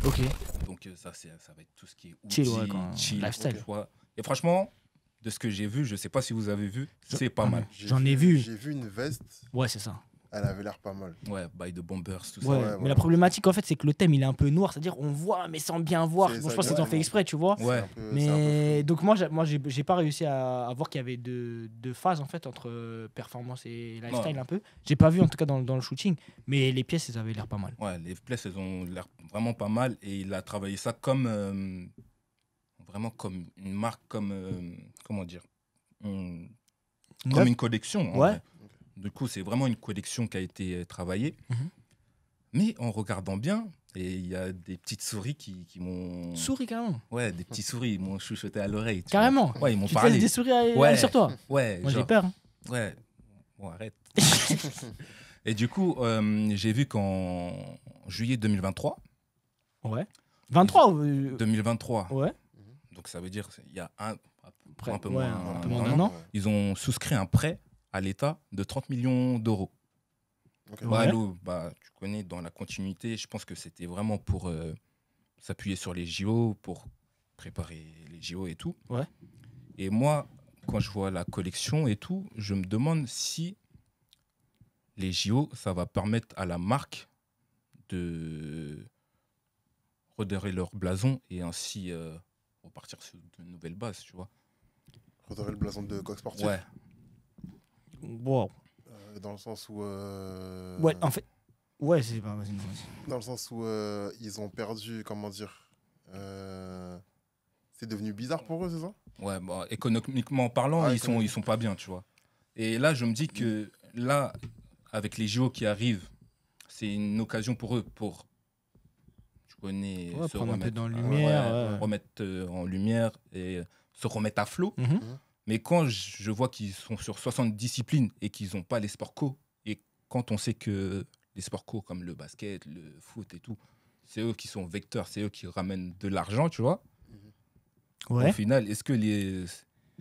[SPEAKER 1] Ok.
[SPEAKER 3] Donc ça va être tout ce qui est
[SPEAKER 1] Chill,
[SPEAKER 3] outils,
[SPEAKER 1] ouais, quand-
[SPEAKER 3] chill,
[SPEAKER 1] lifestyle.
[SPEAKER 3] tu vois. Et franchement, de ce que j'ai vu, je sais pas si vous avez vu, c'est pas mal.
[SPEAKER 1] J'en ai vu.
[SPEAKER 2] J'ai vu une veste,
[SPEAKER 1] Ouais, c'est ça.
[SPEAKER 2] elle avait l'air pas mal.
[SPEAKER 3] Ouais, by the Bombers, tout
[SPEAKER 1] Ouais,
[SPEAKER 3] ça.
[SPEAKER 2] Ouais,
[SPEAKER 1] mais
[SPEAKER 2] voilà.
[SPEAKER 1] la problématique, en fait, c'est que le thème, il est un peu noir. C'est-à-dire, on voit, mais sans bien voir.
[SPEAKER 2] C'est
[SPEAKER 1] Bon,
[SPEAKER 2] ça,
[SPEAKER 1] je pense qu'ils ont fait
[SPEAKER 2] exactement.
[SPEAKER 1] exprès, tu vois.
[SPEAKER 3] Ouais.
[SPEAKER 2] C'est un peu
[SPEAKER 1] Mais
[SPEAKER 2] flou.
[SPEAKER 1] donc, moi j'ai pas réussi à voir qu'il y avait deux phases, en fait, entre performance et lifestyle,
[SPEAKER 3] Ouais.
[SPEAKER 1] un peu. J'ai pas vu, en tout cas, dans le shooting. Mais les pièces, elles avaient l'air pas mal.
[SPEAKER 3] Ouais, les places, elles ont l'air vraiment pas mal. Et il a travaillé ça comme. Vraiment comme une marque, comme. Comment dire Comme
[SPEAKER 1] Neuf.
[SPEAKER 3] une collection. En
[SPEAKER 1] Ouais.
[SPEAKER 3] vrai. Du coup, c'est vraiment une collection qui a été travaillée.
[SPEAKER 1] Mhm.
[SPEAKER 3] Mais en regardant bien, et il y a des petites souris qui m'ont.
[SPEAKER 1] Souris, carrément.
[SPEAKER 3] Ouais, des petits souris, ils m'ont chuchoté à l'oreille. tu
[SPEAKER 1] Carrément.
[SPEAKER 3] vois. Ouais, ils m'ont
[SPEAKER 1] Tu te
[SPEAKER 3] parlé.
[SPEAKER 1] laisses des souris aller
[SPEAKER 3] Ouais.
[SPEAKER 1] sur toi.
[SPEAKER 3] Ouais,
[SPEAKER 1] Moi, j'ai
[SPEAKER 3] genre,
[SPEAKER 1] peur. Hein.
[SPEAKER 3] ouais. Bon, arrête. Et du coup, j'ai vu qu'en juillet 2023,
[SPEAKER 1] Ouais. 23
[SPEAKER 3] 2023,
[SPEAKER 1] Ouais.
[SPEAKER 3] donc ça veut dire il y a
[SPEAKER 1] Près-
[SPEAKER 3] un peu
[SPEAKER 1] ouais,
[SPEAKER 3] moins
[SPEAKER 1] un peu moins
[SPEAKER 3] d'un
[SPEAKER 1] d'un an.
[SPEAKER 2] Ouais.
[SPEAKER 3] ils ont souscrit un prêt à l'État de 30 millions d'euros.
[SPEAKER 2] Ok.
[SPEAKER 1] Ouais.
[SPEAKER 3] Bah, Lou, tu connais, dans la continuité, je pense que c'était vraiment pour s'appuyer sur les JO, pour préparer les JO et tout.
[SPEAKER 1] Ouais.
[SPEAKER 3] Et moi, quand je vois la collection et tout, je me demande si les JO, ça va permettre à la marque de redorer leur blason et ainsi repartir sur de nouvelles bases, tu vois.
[SPEAKER 2] Redorer le blason de Coq Sportif.
[SPEAKER 3] Ouais,
[SPEAKER 1] Wow.
[SPEAKER 2] Dans le sens où.
[SPEAKER 1] Ouais, en fait. Ouais, c'est pas. Vas-y, vas-y.
[SPEAKER 2] Dans le sens où ils ont perdu, comment dire. C'est devenu bizarre pour eux, c'est ça?
[SPEAKER 3] ouais, bah, économiquement parlant,
[SPEAKER 2] Ouais,
[SPEAKER 3] ils sont pas bien, tu vois. Et là, je me dis que là, avec les JO qui arrivent, c'est une occasion pour eux pour, tu connais,
[SPEAKER 1] Ouais,
[SPEAKER 3] se
[SPEAKER 1] prendre un peu
[SPEAKER 3] remettre,
[SPEAKER 1] dans la lumière, ouais.
[SPEAKER 3] remettre en lumière et se remettre à flot.
[SPEAKER 1] Mhm.
[SPEAKER 3] Mais quand je vois qu'ils sont sur 60 disciplines et qu'ils n'ont pas les sports co, et quand on sait que les sports co comme le basket, le foot et tout, c'est eux qui sont vecteurs, c'est eux qui ramènent de l'argent, tu vois.
[SPEAKER 1] Ouais.
[SPEAKER 3] Au final, est-ce que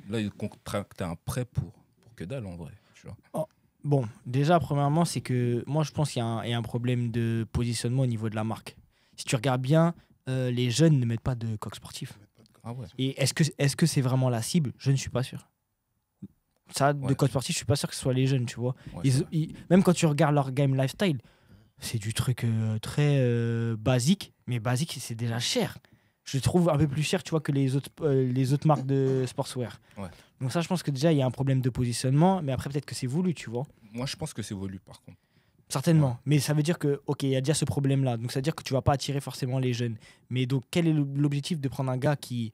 [SPEAKER 3] là, ils contractent un prêt pour que dalle en vrai, tu vois.
[SPEAKER 1] Bon, déjà, premièrement, c'est que moi, je pense qu'il y a un problème de positionnement au niveau de la marque. Si tu regardes bien, les jeunes ne mettent pas de coq sportif.
[SPEAKER 3] Ah ouais.
[SPEAKER 1] Et est-ce que c'est vraiment la cible? Je ne suis pas sûr. Ça, de
[SPEAKER 3] Ouais.
[SPEAKER 1] coq sportif, je suis pas sûr que ce soit les jeunes, tu vois.
[SPEAKER 3] Ouais, c'est vrai.
[SPEAKER 1] Même quand tu regardes leur game lifestyle, c'est du truc très basique, mais basique, c'est déjà cher. Je le trouve un peu plus cher, tu vois, que les autres marques de sportswear.
[SPEAKER 3] Ouais.
[SPEAKER 1] Donc ça, je pense que déjà, il y a un problème de positionnement, mais après, peut-être que c'est voulu, tu vois.
[SPEAKER 3] Moi, je pense que c'est voulu, par contre.
[SPEAKER 1] Certainement.
[SPEAKER 3] Ouais.
[SPEAKER 1] Mais ça veut dire que, ok, il y a déjà ce problème-là. Donc ça veut dire que tu vas pas attirer forcément les jeunes. Mais donc, quel est l'objectif de prendre un gars qui,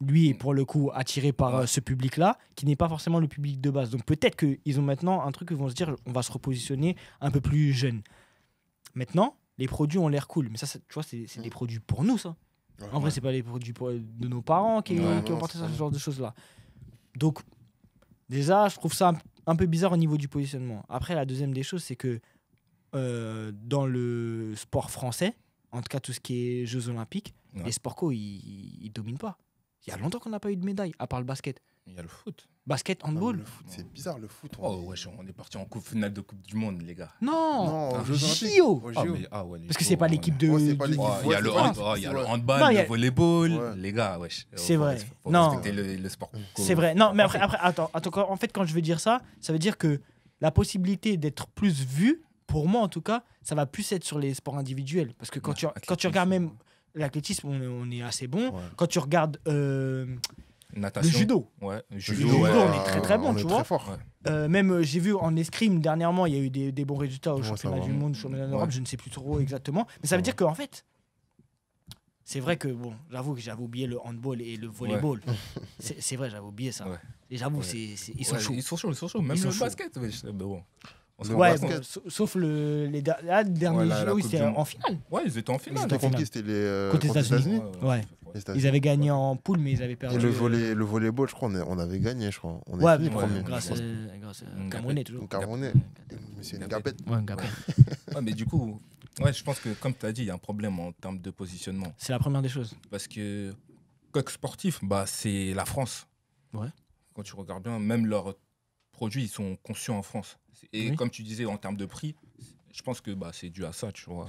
[SPEAKER 1] lui, est pour le coup attiré par
[SPEAKER 3] Ouais.
[SPEAKER 1] ce public-là, qui n'est pas forcément le public de base. Donc peut-être qu'ils ont maintenant un truc où ils vont se dire, on va se repositionner un peu plus jeune. Maintenant, les produits ont l'air cool. Mais ça, tu vois, c'est des produits pour nous, ça.
[SPEAKER 2] Ouais.
[SPEAKER 1] En vrai, c'est pas les produits de nos parents qui
[SPEAKER 3] Ouais,
[SPEAKER 1] ont
[SPEAKER 2] non,
[SPEAKER 1] porté
[SPEAKER 2] c'est pas
[SPEAKER 1] ce genre de choses-là. Donc, déjà, je trouve ça un peu bizarre au niveau du positionnement. Après, la deuxième des choses, c'est que dans le sport français, en tout cas tout ce qui est Jeux Olympiques,
[SPEAKER 3] Ouais.
[SPEAKER 1] les sports co, ils dominent pas. Il y a longtemps qu'on n'a pas eu de médaille, à part le basket.
[SPEAKER 3] Il y a le foot.
[SPEAKER 1] Basket,
[SPEAKER 2] Non, mais
[SPEAKER 1] handball.
[SPEAKER 2] le foot, c'est bizarre, le foot.
[SPEAKER 3] Oh, ouais, on est parti en finale de Coupe du Monde, les gars.
[SPEAKER 1] Non,
[SPEAKER 2] Non, aux Jeux Olympiques.
[SPEAKER 1] JO.
[SPEAKER 2] Aux
[SPEAKER 3] Ah,
[SPEAKER 2] JO.
[SPEAKER 3] mais, les
[SPEAKER 1] Parce que
[SPEAKER 3] JO,
[SPEAKER 1] c'est pas
[SPEAKER 3] on
[SPEAKER 1] l'équipe
[SPEAKER 3] a-
[SPEAKER 1] de.
[SPEAKER 2] Ouais, c'est pas
[SPEAKER 1] du-
[SPEAKER 2] l'équipe.
[SPEAKER 3] Ouais, il y a
[SPEAKER 2] Ouais,
[SPEAKER 3] le
[SPEAKER 2] c'est vrai.
[SPEAKER 3] il y a le
[SPEAKER 2] Ouais.
[SPEAKER 3] handball,
[SPEAKER 1] Non, il y a-
[SPEAKER 3] le volleyball,
[SPEAKER 2] Ouais.
[SPEAKER 3] les gars, wesh.
[SPEAKER 1] C'est
[SPEAKER 3] Faut
[SPEAKER 1] vrai.
[SPEAKER 3] faut
[SPEAKER 1] Non.
[SPEAKER 3] respecter le sport.
[SPEAKER 1] C'est vrai. Non, mais après attends, en fait, quand je veux dire ça, ça veut dire que la possibilité d'être plus vu, pour moi en tout cas, ça va plus être sur les sports individuels. Parce que quand tu regardes même l'athlétisme, on est assez bon.
[SPEAKER 2] Ouais.
[SPEAKER 1] Quand tu regardes
[SPEAKER 3] Natation.
[SPEAKER 1] le judo,
[SPEAKER 3] Ouais, le
[SPEAKER 1] Le
[SPEAKER 3] judo,
[SPEAKER 1] judo,
[SPEAKER 3] ouais.
[SPEAKER 1] on est très, très bon,
[SPEAKER 2] on
[SPEAKER 1] tu
[SPEAKER 2] est
[SPEAKER 1] vois.
[SPEAKER 2] très fort.
[SPEAKER 3] Ouais.
[SPEAKER 1] même j'ai vu en escrime dernièrement, il y a eu des bons résultats au
[SPEAKER 2] Ouais, ça
[SPEAKER 1] championnat
[SPEAKER 2] va.
[SPEAKER 1] du monde, championnat d'Europe,
[SPEAKER 3] Ouais.
[SPEAKER 1] je ne sais plus trop exactement. Mais ça veut dire qu'en fait, c'est vrai que, bon, j'avoue que j'avais oublié le handball et le volleyball. C'est vrai, j'avoue oublié ça.
[SPEAKER 3] Ouais.
[SPEAKER 1] Et j'avoue,
[SPEAKER 3] Ouais.
[SPEAKER 1] ils sont
[SPEAKER 3] Ouais,
[SPEAKER 1] chauds.
[SPEAKER 3] Ils sont chauds. Même
[SPEAKER 1] Ils sont
[SPEAKER 3] le
[SPEAKER 1] chauds.
[SPEAKER 3] basket, wesh. Mais bon. On se
[SPEAKER 2] Le
[SPEAKER 3] rend
[SPEAKER 1] Ouais,
[SPEAKER 3] pas
[SPEAKER 1] bon,
[SPEAKER 3] compte.
[SPEAKER 1] sauf les derniers
[SPEAKER 2] Ouais, la
[SPEAKER 1] JO,
[SPEAKER 2] Coupe
[SPEAKER 1] c'était
[SPEAKER 2] du Monde.
[SPEAKER 1] en finale.
[SPEAKER 3] Ouais, ils étaient en finale.
[SPEAKER 1] Ils étaient
[SPEAKER 2] C'était
[SPEAKER 1] en
[SPEAKER 2] contre qui?
[SPEAKER 1] finale.
[SPEAKER 2] C'était les
[SPEAKER 1] Contre les États-Unis. Ouais.
[SPEAKER 2] Les États-Unis.
[SPEAKER 1] Ils avaient gagné en poule, mais ils avaient perdu.
[SPEAKER 2] Et le volleyball, je crois, on avait gagné, je crois. On est
[SPEAKER 1] Ouais,
[SPEAKER 2] fini
[SPEAKER 1] mais
[SPEAKER 2] premier.
[SPEAKER 1] grâce
[SPEAKER 3] pense.
[SPEAKER 1] à Camerounais, toujours.
[SPEAKER 2] Donc, Camerounais. Monsieur Ngapet.
[SPEAKER 1] Ouais, Gabon.
[SPEAKER 3] Ouais, mais du coup, ouais, je pense que, comme tu as dit, il y a un problème en termes de positionnement.
[SPEAKER 1] C'est la première des choses.
[SPEAKER 3] Parce que coq sportif, bah, c'est la France.
[SPEAKER 1] Ouais.
[SPEAKER 3] Quand tu regardes bien, même leurs produits, ils sont conçus en France. Et
[SPEAKER 1] Oui.
[SPEAKER 3] comme tu disais, en termes de prix, je pense que bah, c'est dû à ça, tu vois.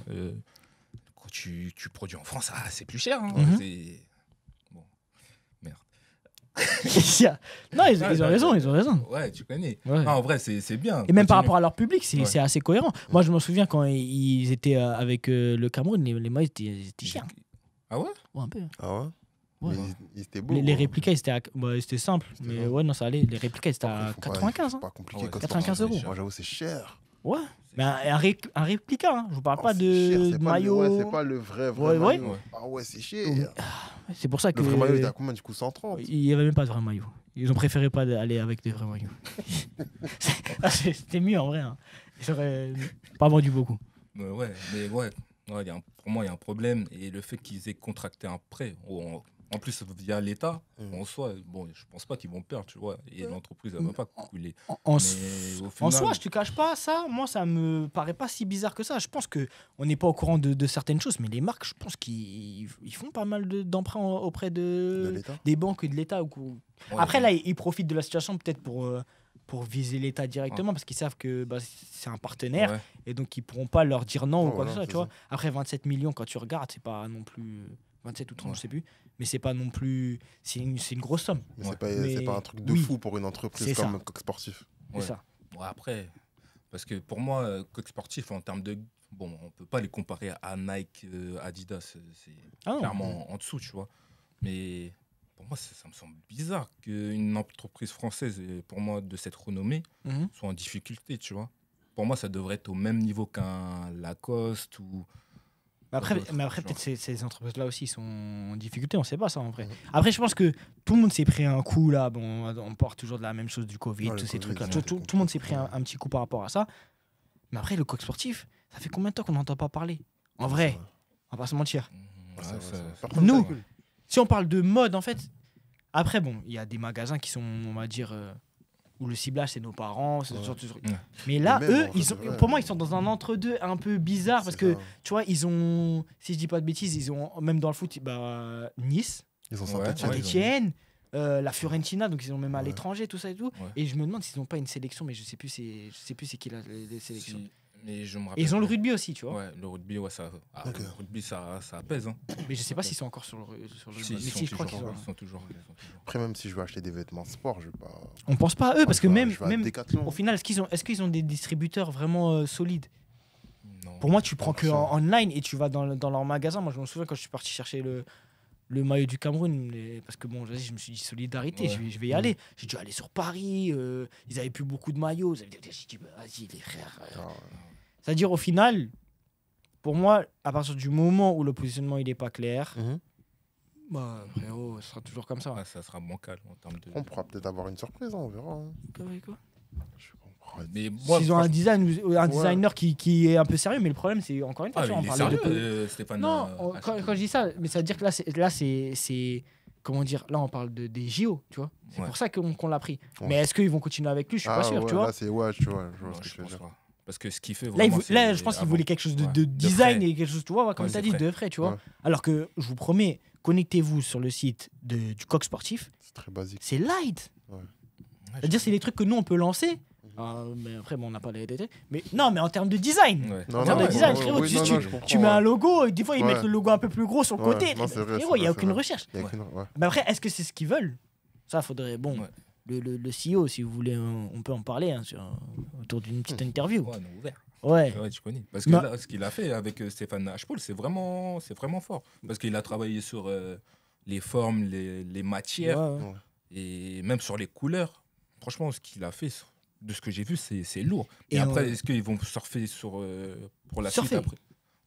[SPEAKER 3] quand tu produis en France, c'est plus cher. Hein.
[SPEAKER 1] Mhm.
[SPEAKER 3] C'est... Bon, merde.
[SPEAKER 1] Non, ils ont raison.
[SPEAKER 3] Ouais, tu connais.
[SPEAKER 1] Ouais.
[SPEAKER 3] Ah, en vrai, c'est bien.
[SPEAKER 1] Et même par
[SPEAKER 3] Continue.
[SPEAKER 1] rapport à leur public, c'est
[SPEAKER 3] Ouais.
[SPEAKER 1] assez cohérent. Moi, je me souviens quand ils étaient avec le Cameroun, les maillots étaient chers.
[SPEAKER 3] Ah ouais?
[SPEAKER 1] Ouais, un peu.
[SPEAKER 2] Ah ouais?
[SPEAKER 1] Ouais.
[SPEAKER 2] Mais ils étaient beaux.
[SPEAKER 1] Les
[SPEAKER 2] ouais.
[SPEAKER 1] réplicas, c'était simple.
[SPEAKER 2] C'était
[SPEAKER 1] Mais
[SPEAKER 2] simple.
[SPEAKER 1] ouais, non, ça allait. Les réplicas, c'était
[SPEAKER 2] Après,
[SPEAKER 1] à
[SPEAKER 2] faut pas-
[SPEAKER 1] 95.
[SPEAKER 2] c'est
[SPEAKER 1] Hein.
[SPEAKER 2] pas compliqué.
[SPEAKER 3] Ouais,
[SPEAKER 2] quand
[SPEAKER 1] 95
[SPEAKER 2] c'est pas-
[SPEAKER 1] euros.
[SPEAKER 2] Moi, j'avoue, c'est cher.
[SPEAKER 1] Ouais. Mais un réplica, hein. Je vous parle
[SPEAKER 2] Oh,
[SPEAKER 1] pas
[SPEAKER 2] c'est cher,
[SPEAKER 1] de
[SPEAKER 2] c'est pas le-
[SPEAKER 1] maillot.
[SPEAKER 2] ouais, c'est pas le vrai
[SPEAKER 1] Ouais,
[SPEAKER 2] maillot.
[SPEAKER 3] ouais.
[SPEAKER 2] Ah ouais, c'est cher.
[SPEAKER 1] C'est pour ça que.
[SPEAKER 2] Le vrai maillot, il est à combien du coup? 130?
[SPEAKER 1] Il n'y avait même pas de vrai maillot. Ils ont préféré pas aller avec des vrais maillots. C'était mieux en vrai. Hein. Ils auraient pas vendu beaucoup.
[SPEAKER 3] Ouais, mais ouais, pour moi, il y a un problème. Et le fait qu'ils aient contracté un prêt, en plus via l'État, en soi, bon, je pense pas qu'ils vont perdre, tu vois. Et l'entreprise, elle va pas couler.
[SPEAKER 1] En
[SPEAKER 3] Mais au
[SPEAKER 1] En
[SPEAKER 3] final,
[SPEAKER 1] soi, je te cache pas, ça, moi, ça me paraît pas si bizarre que ça. Je pense qu'on n'est pas au courant de certaines choses, mais les marques, je pense qu'ils font pas mal d'emprunts auprès
[SPEAKER 2] De l'État?
[SPEAKER 1] des banques et de l'État.
[SPEAKER 3] ouais,
[SPEAKER 1] Après,
[SPEAKER 3] mais-
[SPEAKER 1] là, ils profitent de la situation peut-être pour viser l'État directement, parce qu'ils savent que c'est un partenaire,
[SPEAKER 3] ouais.
[SPEAKER 1] et donc ils pourront pas leur dire non ou
[SPEAKER 2] Ouais,
[SPEAKER 1] quoi que
[SPEAKER 2] voilà,
[SPEAKER 1] ce soit, tu
[SPEAKER 2] c'est
[SPEAKER 1] vois. Après, 27 millions, quand tu regardes, c'est pas non plus... 27 ou 30,
[SPEAKER 3] Ouais.
[SPEAKER 1] je sais plus, mais c'est pas non plus... C'est une grosse somme,
[SPEAKER 2] Mais
[SPEAKER 3] Ouais.
[SPEAKER 2] c'est pas un truc de
[SPEAKER 1] oui,
[SPEAKER 2] fou pour une entreprise
[SPEAKER 1] c'est
[SPEAKER 2] comme
[SPEAKER 1] ça.
[SPEAKER 2] Coq Sportif.
[SPEAKER 1] c'est
[SPEAKER 3] Ouais.
[SPEAKER 1] ça.
[SPEAKER 3] Bon, après, parce que pour moi, Coq Sportif, en termes de. Bon, on peut pas les comparer à Nike, Adidas. C'est
[SPEAKER 1] Ah non.
[SPEAKER 3] clairement en dessous, tu vois. Mais pour moi, ça me semble bizarre qu'une entreprise française, pour moi, de cette renommée,
[SPEAKER 1] Mhm.
[SPEAKER 3] soit en difficulté, tu vois. Pour moi, ça devrait être au même niveau qu'un Lacoste ou.
[SPEAKER 1] Mais après,
[SPEAKER 3] d'autres, genre.
[SPEAKER 1] peut-être ces entreprises-là aussi sont en difficulté, on sait pas ça en vrai.
[SPEAKER 2] Mhm.
[SPEAKER 1] Après, je pense que tout le monde s'est pris un coup là. Bon, on parle toujours de la même chose du Covid,
[SPEAKER 2] Ouais,
[SPEAKER 1] tous
[SPEAKER 2] le
[SPEAKER 1] ces
[SPEAKER 2] Covid,
[SPEAKER 1] trucs-là.
[SPEAKER 2] ouais,
[SPEAKER 1] Tout le monde s'est pris un petit coup par rapport à ça. Mais après, le coq sportif, ça fait combien de temps qu'on n'entend pas parler? En vrai, on va pas se mentir.
[SPEAKER 3] Ouais,
[SPEAKER 2] Ça,
[SPEAKER 3] ça-
[SPEAKER 2] personne
[SPEAKER 1] Nous,
[SPEAKER 2] calcule.
[SPEAKER 1] Si on parle de mode, en fait, après, bon, il y a des magasins qui sont, on va dire, où le ciblage, c'est nos parents, ce
[SPEAKER 2] Ouais.
[SPEAKER 1] genre de trucs.
[SPEAKER 3] Ouais.
[SPEAKER 1] Mais là,
[SPEAKER 2] Mais même,
[SPEAKER 1] eux,
[SPEAKER 2] en vrai, c'est vrai.
[SPEAKER 1] pour moi, ils sont dans un entre-deux un peu bizarre parce
[SPEAKER 2] C'est
[SPEAKER 1] que,
[SPEAKER 2] ça.
[SPEAKER 1] tu vois, ils ont, si je dis pas de bêtises, ils ont, même dans le foot, Nice,
[SPEAKER 2] Ils ont
[SPEAKER 3] Ouais,
[SPEAKER 2] Saint-Etienne.
[SPEAKER 3] ouais.
[SPEAKER 1] Saint-Etienne, la Fiorentina, donc ils ont même à
[SPEAKER 2] Ouais.
[SPEAKER 1] l'étranger, tout ça et tout.
[SPEAKER 3] Ouais.
[SPEAKER 1] Et je me demande s'ils n'ont pas une sélection, mais je sais plus c'est qui les sélections.
[SPEAKER 3] Si- mais je me
[SPEAKER 1] Et
[SPEAKER 3] rappelle
[SPEAKER 1] ils ont le
[SPEAKER 3] plus.
[SPEAKER 1] rugby aussi, tu vois.
[SPEAKER 3] Ouais, le rugby, ouais, ça.
[SPEAKER 2] Ok.
[SPEAKER 3] Le rugby, ça pèse. Hein.
[SPEAKER 1] Mais je sais pas s'ils sont encore sur le rugby.
[SPEAKER 3] Si,
[SPEAKER 1] Mais si, je crois qu'ils sont.
[SPEAKER 3] ils sont toujours.
[SPEAKER 2] Après, même si je veux acheter des vêtements de sport, je vais pas.
[SPEAKER 1] On pense pas à eux parce que
[SPEAKER 2] Je vais-
[SPEAKER 1] même,
[SPEAKER 2] je vais à
[SPEAKER 1] même
[SPEAKER 2] Decathlon.
[SPEAKER 1] au final, est-ce qu'ils ont des distributeurs vraiment solides?
[SPEAKER 3] Non.
[SPEAKER 1] Pour moi, tu prends que
[SPEAKER 2] sûr.
[SPEAKER 1] online et tu vas dans leur magasin. Moi, je me souviens quand je suis parti chercher le maillot du Cameroun, parce que bon, vas-y, je me suis dit solidarité,
[SPEAKER 3] Ouais.
[SPEAKER 1] je vais y aller. J'ai dû aller sur Paris, ils avaient plus beaucoup de maillots. J'ai dit, bah, vas-y, les frères.
[SPEAKER 2] Ah, ouais.
[SPEAKER 1] C'est-à-dire, au final, pour moi, à partir du moment où le positionnement il est pas clair, bah, frérot, ce sera toujours comme ça.
[SPEAKER 3] Ouais, ça sera bancal en termes de.
[SPEAKER 2] On pourra peut-être avoir une surprise, hein, on verra. hein.
[SPEAKER 1] Quoi
[SPEAKER 2] Je sais pas, on pourra-
[SPEAKER 3] Mais moi,
[SPEAKER 1] S'ils ont un
[SPEAKER 2] Ouais.
[SPEAKER 1] designer qui est un peu sérieux, mais le problème, c'est encore une fois,
[SPEAKER 3] Ah,
[SPEAKER 1] tu vois,
[SPEAKER 3] il
[SPEAKER 1] on
[SPEAKER 3] est
[SPEAKER 1] parlait
[SPEAKER 3] sérieux, Stéphane.
[SPEAKER 1] Non, quand je dis ça, mais ça veut dire que là c'est comment dire, là on parle des JO, tu vois. C'est
[SPEAKER 3] Ouais.
[SPEAKER 1] pour ça qu'on l'a pris.
[SPEAKER 2] Ouais.
[SPEAKER 1] Mais est-ce qu'ils vont continuer avec lui? Je suis pas
[SPEAKER 2] Ah,
[SPEAKER 1] sûr,
[SPEAKER 2] ouais,
[SPEAKER 1] tu vois.
[SPEAKER 2] Là, c'est ouais, tu vois, je vois
[SPEAKER 3] Non,
[SPEAKER 2] ce que
[SPEAKER 3] je
[SPEAKER 2] tu veux
[SPEAKER 3] pense
[SPEAKER 2] dire.
[SPEAKER 3] pas. Parce que ce qu'il fait
[SPEAKER 1] Là,
[SPEAKER 3] vraiment.
[SPEAKER 1] là,
[SPEAKER 3] c'est
[SPEAKER 1] je pense qu'il
[SPEAKER 3] avant.
[SPEAKER 1] voulait quelque chose de
[SPEAKER 3] Ouais.
[SPEAKER 1] design
[SPEAKER 3] frais.
[SPEAKER 1] et quelque chose, tu vois, comme
[SPEAKER 3] Ouais,
[SPEAKER 1] tu as
[SPEAKER 3] de
[SPEAKER 1] dit,
[SPEAKER 3] frais.
[SPEAKER 1] de frais, tu vois.
[SPEAKER 2] Ouais.
[SPEAKER 1] Alors que je vous promets, connectez-vous sur le site du Coq Sportif,
[SPEAKER 2] C'est très basique.
[SPEAKER 1] c'est light.
[SPEAKER 3] Ouais,
[SPEAKER 1] C'est-à-dire, c'est des trucs que nous on peut lancer. Mais après, bon, on n'a pas les détails. Mais non, mais en termes de design.
[SPEAKER 3] Ouais.
[SPEAKER 2] Non,
[SPEAKER 1] En termes de
[SPEAKER 2] ouais,
[SPEAKER 1] design,
[SPEAKER 2] ouais,
[SPEAKER 1] frérot,
[SPEAKER 2] oui,
[SPEAKER 1] tu-
[SPEAKER 2] non,
[SPEAKER 1] tu-
[SPEAKER 2] non, je comprends,
[SPEAKER 1] Tu mets un
[SPEAKER 2] ouais.
[SPEAKER 1] logo et des fois ils
[SPEAKER 2] Ouais.
[SPEAKER 1] mettent le logo un peu plus gros sur le
[SPEAKER 2] Ouais,
[SPEAKER 1] côté.
[SPEAKER 2] non, c'est vrai,
[SPEAKER 1] Frérot, il n'y a
[SPEAKER 2] c'est
[SPEAKER 1] aucune
[SPEAKER 2] vrai.
[SPEAKER 1] recherche.
[SPEAKER 2] Il y a
[SPEAKER 3] Ouais.
[SPEAKER 2] qu'une- ouais.
[SPEAKER 1] Mais après, est-ce que c'est ce qu'ils veulent? Ça, faudrait. Bon,
[SPEAKER 3] Ouais.
[SPEAKER 1] le CEO, si vous voulez, on peut en parler hein, autour d'une petite interview.
[SPEAKER 3] Ouais, on est ouvert.
[SPEAKER 1] Ouais.
[SPEAKER 3] Ouais, tu connais. Parce que
[SPEAKER 1] Non.
[SPEAKER 3] là, ce qu'il a fait avec Stéphane Hachpoul, c'est vraiment fort. Parce qu'il a travaillé sur les formes, les matières
[SPEAKER 1] Ouais, ouais.
[SPEAKER 2] Ouais.
[SPEAKER 3] et même sur les couleurs. Franchement, ce qu'il a fait, de ce que j'ai vu, c'est lourd. Et,
[SPEAKER 1] Et
[SPEAKER 3] après, est-ce qu'ils vont surfer pour la
[SPEAKER 1] Surfer.
[SPEAKER 3] suite après?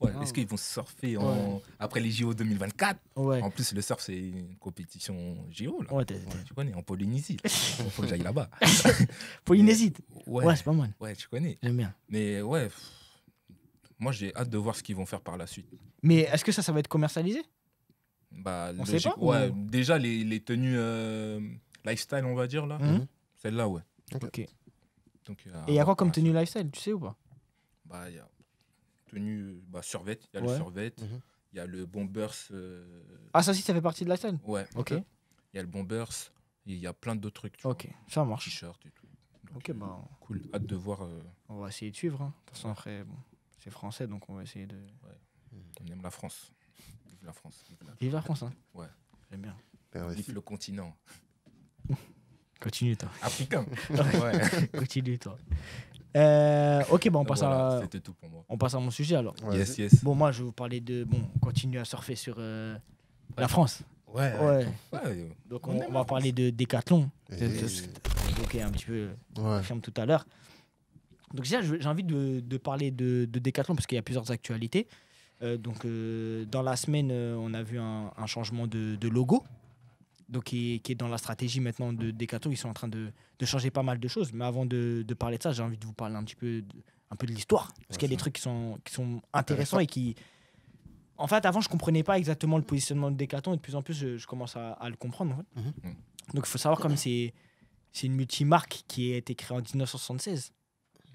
[SPEAKER 3] Ouais,
[SPEAKER 1] Ah,
[SPEAKER 3] est-ce qu'ils vont surfer
[SPEAKER 1] Ouais.
[SPEAKER 3] après les JO 2024?
[SPEAKER 1] Ouais.
[SPEAKER 3] En plus, le surf, c'est une compétition JO. Là.
[SPEAKER 1] Ouais,
[SPEAKER 3] Tu connais, en Polynésie. Il faut que j'aille là-bas.
[SPEAKER 1] Polynésie.
[SPEAKER 3] Ouais,
[SPEAKER 1] Ouais, c'est pas mal.
[SPEAKER 3] ouais, tu connais.
[SPEAKER 1] J'aime bien.
[SPEAKER 3] Mais ouais, moi, j'ai hâte de voir ce qu'ils vont faire par la suite.
[SPEAKER 1] Mais est-ce que ça va être commercialisé?
[SPEAKER 3] Bah,
[SPEAKER 1] On sait
[SPEAKER 3] logique,
[SPEAKER 1] pas,
[SPEAKER 3] ouais,
[SPEAKER 1] ou-
[SPEAKER 3] déjà, les tenues lifestyle, on va dire, là.
[SPEAKER 1] Mhm.
[SPEAKER 3] Celle-là, ouais.
[SPEAKER 1] Ok. Et
[SPEAKER 3] Donc,
[SPEAKER 1] il y a quoi comme
[SPEAKER 3] tenue
[SPEAKER 1] tenue lifestyle, tu sais ou pas?
[SPEAKER 3] Bah, il y a tenue survêt, il y a
[SPEAKER 1] Ouais.
[SPEAKER 3] le survêt,
[SPEAKER 2] Mhm.
[SPEAKER 3] il y a le bombers.
[SPEAKER 1] Ah, ça aussi, ça fait partie de lifestyle?
[SPEAKER 3] Ouais.
[SPEAKER 1] Ok.
[SPEAKER 3] Il y a le bombers, et il y a plein d'autres trucs. Tu
[SPEAKER 1] Ok, ça
[SPEAKER 3] vois,
[SPEAKER 1] marche.
[SPEAKER 3] t-shirt et tout. Donc,
[SPEAKER 1] Ok, bah,
[SPEAKER 3] cool. Hâte de voir.
[SPEAKER 1] on va essayer de suivre. Hein. De toute façon, après, bon, c'est français, donc on va essayer de.
[SPEAKER 3] On aime la France. Vive la France.
[SPEAKER 1] Vive la France, hein.
[SPEAKER 3] Ouais.
[SPEAKER 1] J'aime bien.
[SPEAKER 3] Vive le continent.
[SPEAKER 1] Continue, toi.
[SPEAKER 3] Africain. Ouais.
[SPEAKER 1] Continue, toi. Ok, bon,
[SPEAKER 3] Voilà, c'était tout pour moi.
[SPEAKER 1] on passe à mon sujet alors.
[SPEAKER 2] Ouais,
[SPEAKER 3] Yes,
[SPEAKER 2] vas-y.
[SPEAKER 3] yes.
[SPEAKER 1] Bon, moi, je vais vous parler de. Bon, on continue à surfer sur la France.
[SPEAKER 3] Ouais.
[SPEAKER 1] Ouais.
[SPEAKER 3] Ouais.
[SPEAKER 1] Donc,
[SPEAKER 3] On
[SPEAKER 1] on
[SPEAKER 3] aime
[SPEAKER 1] va
[SPEAKER 3] la
[SPEAKER 1] parler de Décathlon.
[SPEAKER 2] Et-
[SPEAKER 1] C'est ce que tu as évoqué un petit peu,
[SPEAKER 2] Ouais.
[SPEAKER 1] affirme tout à l'heure. Donc, déjà, j'ai envie de parler de Décathlon parce qu'il y a plusieurs actualités. Dans la semaine, on a vu un changement de logo. Donc, qui est dans la stratégie maintenant de Décathlon. Ils sont en train de changer pas mal de choses. Mais avant de parler de ça, j'ai envie de vous parler un peu de l'histoire. Parce qu'il y a des trucs qui sont intéressants et qui. En fait, avant, je comprenais pas exactement le positionnement de Décathlon et de plus en plus, je commence à le comprendre. En fait.
[SPEAKER 2] Mhm.
[SPEAKER 1] Donc, il faut savoir, comme c'est une multimarque qui a été créée en 1976.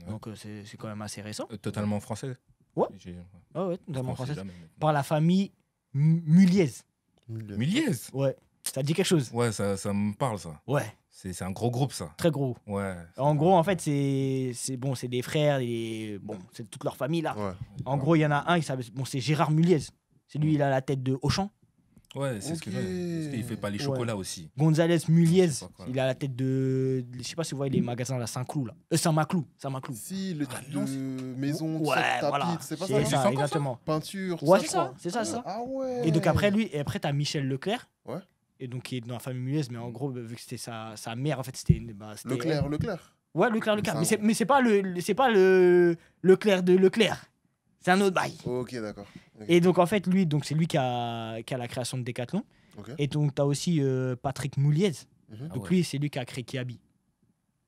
[SPEAKER 3] Ouais.
[SPEAKER 1] Donc, c'est quand même assez récent.
[SPEAKER 3] Totalement français.
[SPEAKER 1] Ouais.
[SPEAKER 3] J'ai-
[SPEAKER 1] Ah ouais, notamment
[SPEAKER 3] français
[SPEAKER 1] française.
[SPEAKER 3] jamais, maintenant.
[SPEAKER 1] Par la famille Muliez.
[SPEAKER 3] Muliez.
[SPEAKER 1] Ouais. Ça te dit quelque chose?
[SPEAKER 3] Ouais, ça me parle, ça.
[SPEAKER 1] Ouais,
[SPEAKER 3] C'est un gros groupe, ça.
[SPEAKER 1] très gros.
[SPEAKER 3] Ouais.
[SPEAKER 1] En gros, en fait, c'est des frères, c'est toute leur famille là.
[SPEAKER 2] Ouais.
[SPEAKER 1] En gros, il y en a un, c'est Gérard Muliez. C'est lui, il a la tête de Auchan.
[SPEAKER 3] Ouais, c'est ce que
[SPEAKER 2] Ok.
[SPEAKER 3] parce qu'il fait pas les
[SPEAKER 1] Ouais.
[SPEAKER 3] chocolats aussi.
[SPEAKER 1] González Muliez,
[SPEAKER 3] Je sais pas quoi.
[SPEAKER 1] il a la tête de. Je sais pas si vous voyez les magasins là, Saint-Cloud là. Saint-Maclou. Saint-Maclou.
[SPEAKER 2] Si, le truc
[SPEAKER 3] non,
[SPEAKER 2] de maison, tout
[SPEAKER 1] Ouais,
[SPEAKER 2] ça, tapis,
[SPEAKER 1] voilà.
[SPEAKER 2] c'est pas
[SPEAKER 1] C'est
[SPEAKER 2] ça,
[SPEAKER 3] existe
[SPEAKER 1] ça,
[SPEAKER 3] encore,
[SPEAKER 1] exactement.
[SPEAKER 2] peinture, tout
[SPEAKER 1] Ouais,
[SPEAKER 2] ça,
[SPEAKER 1] c'est
[SPEAKER 2] je
[SPEAKER 1] ça,
[SPEAKER 2] crois.
[SPEAKER 1] c'est ça.
[SPEAKER 2] Ah ouais.
[SPEAKER 1] Et donc après t'as Michel Leclerc.
[SPEAKER 2] Ouais.
[SPEAKER 1] Et donc qui est dans la famille Muliez, mais en gros, vu que c'était sa mère, en fait, c'était. C'était
[SPEAKER 2] Leclerc.
[SPEAKER 1] Ouais, Leclerc.
[SPEAKER 2] Ça,
[SPEAKER 1] Mais c'est pas le Leclerc de Leclerc. C'est un autre bail.
[SPEAKER 2] Ok, d'accord. Ok.
[SPEAKER 1] Et donc en fait, lui, donc c'est lui qui a la création de Decathlon.
[SPEAKER 2] Ok.
[SPEAKER 1] Et donc tu as aussi Patrick Mouliez.
[SPEAKER 2] Mhm.
[SPEAKER 3] Ah
[SPEAKER 1] Donc
[SPEAKER 3] ouais.
[SPEAKER 1] lui, c'est lui qui a créé Kiabi.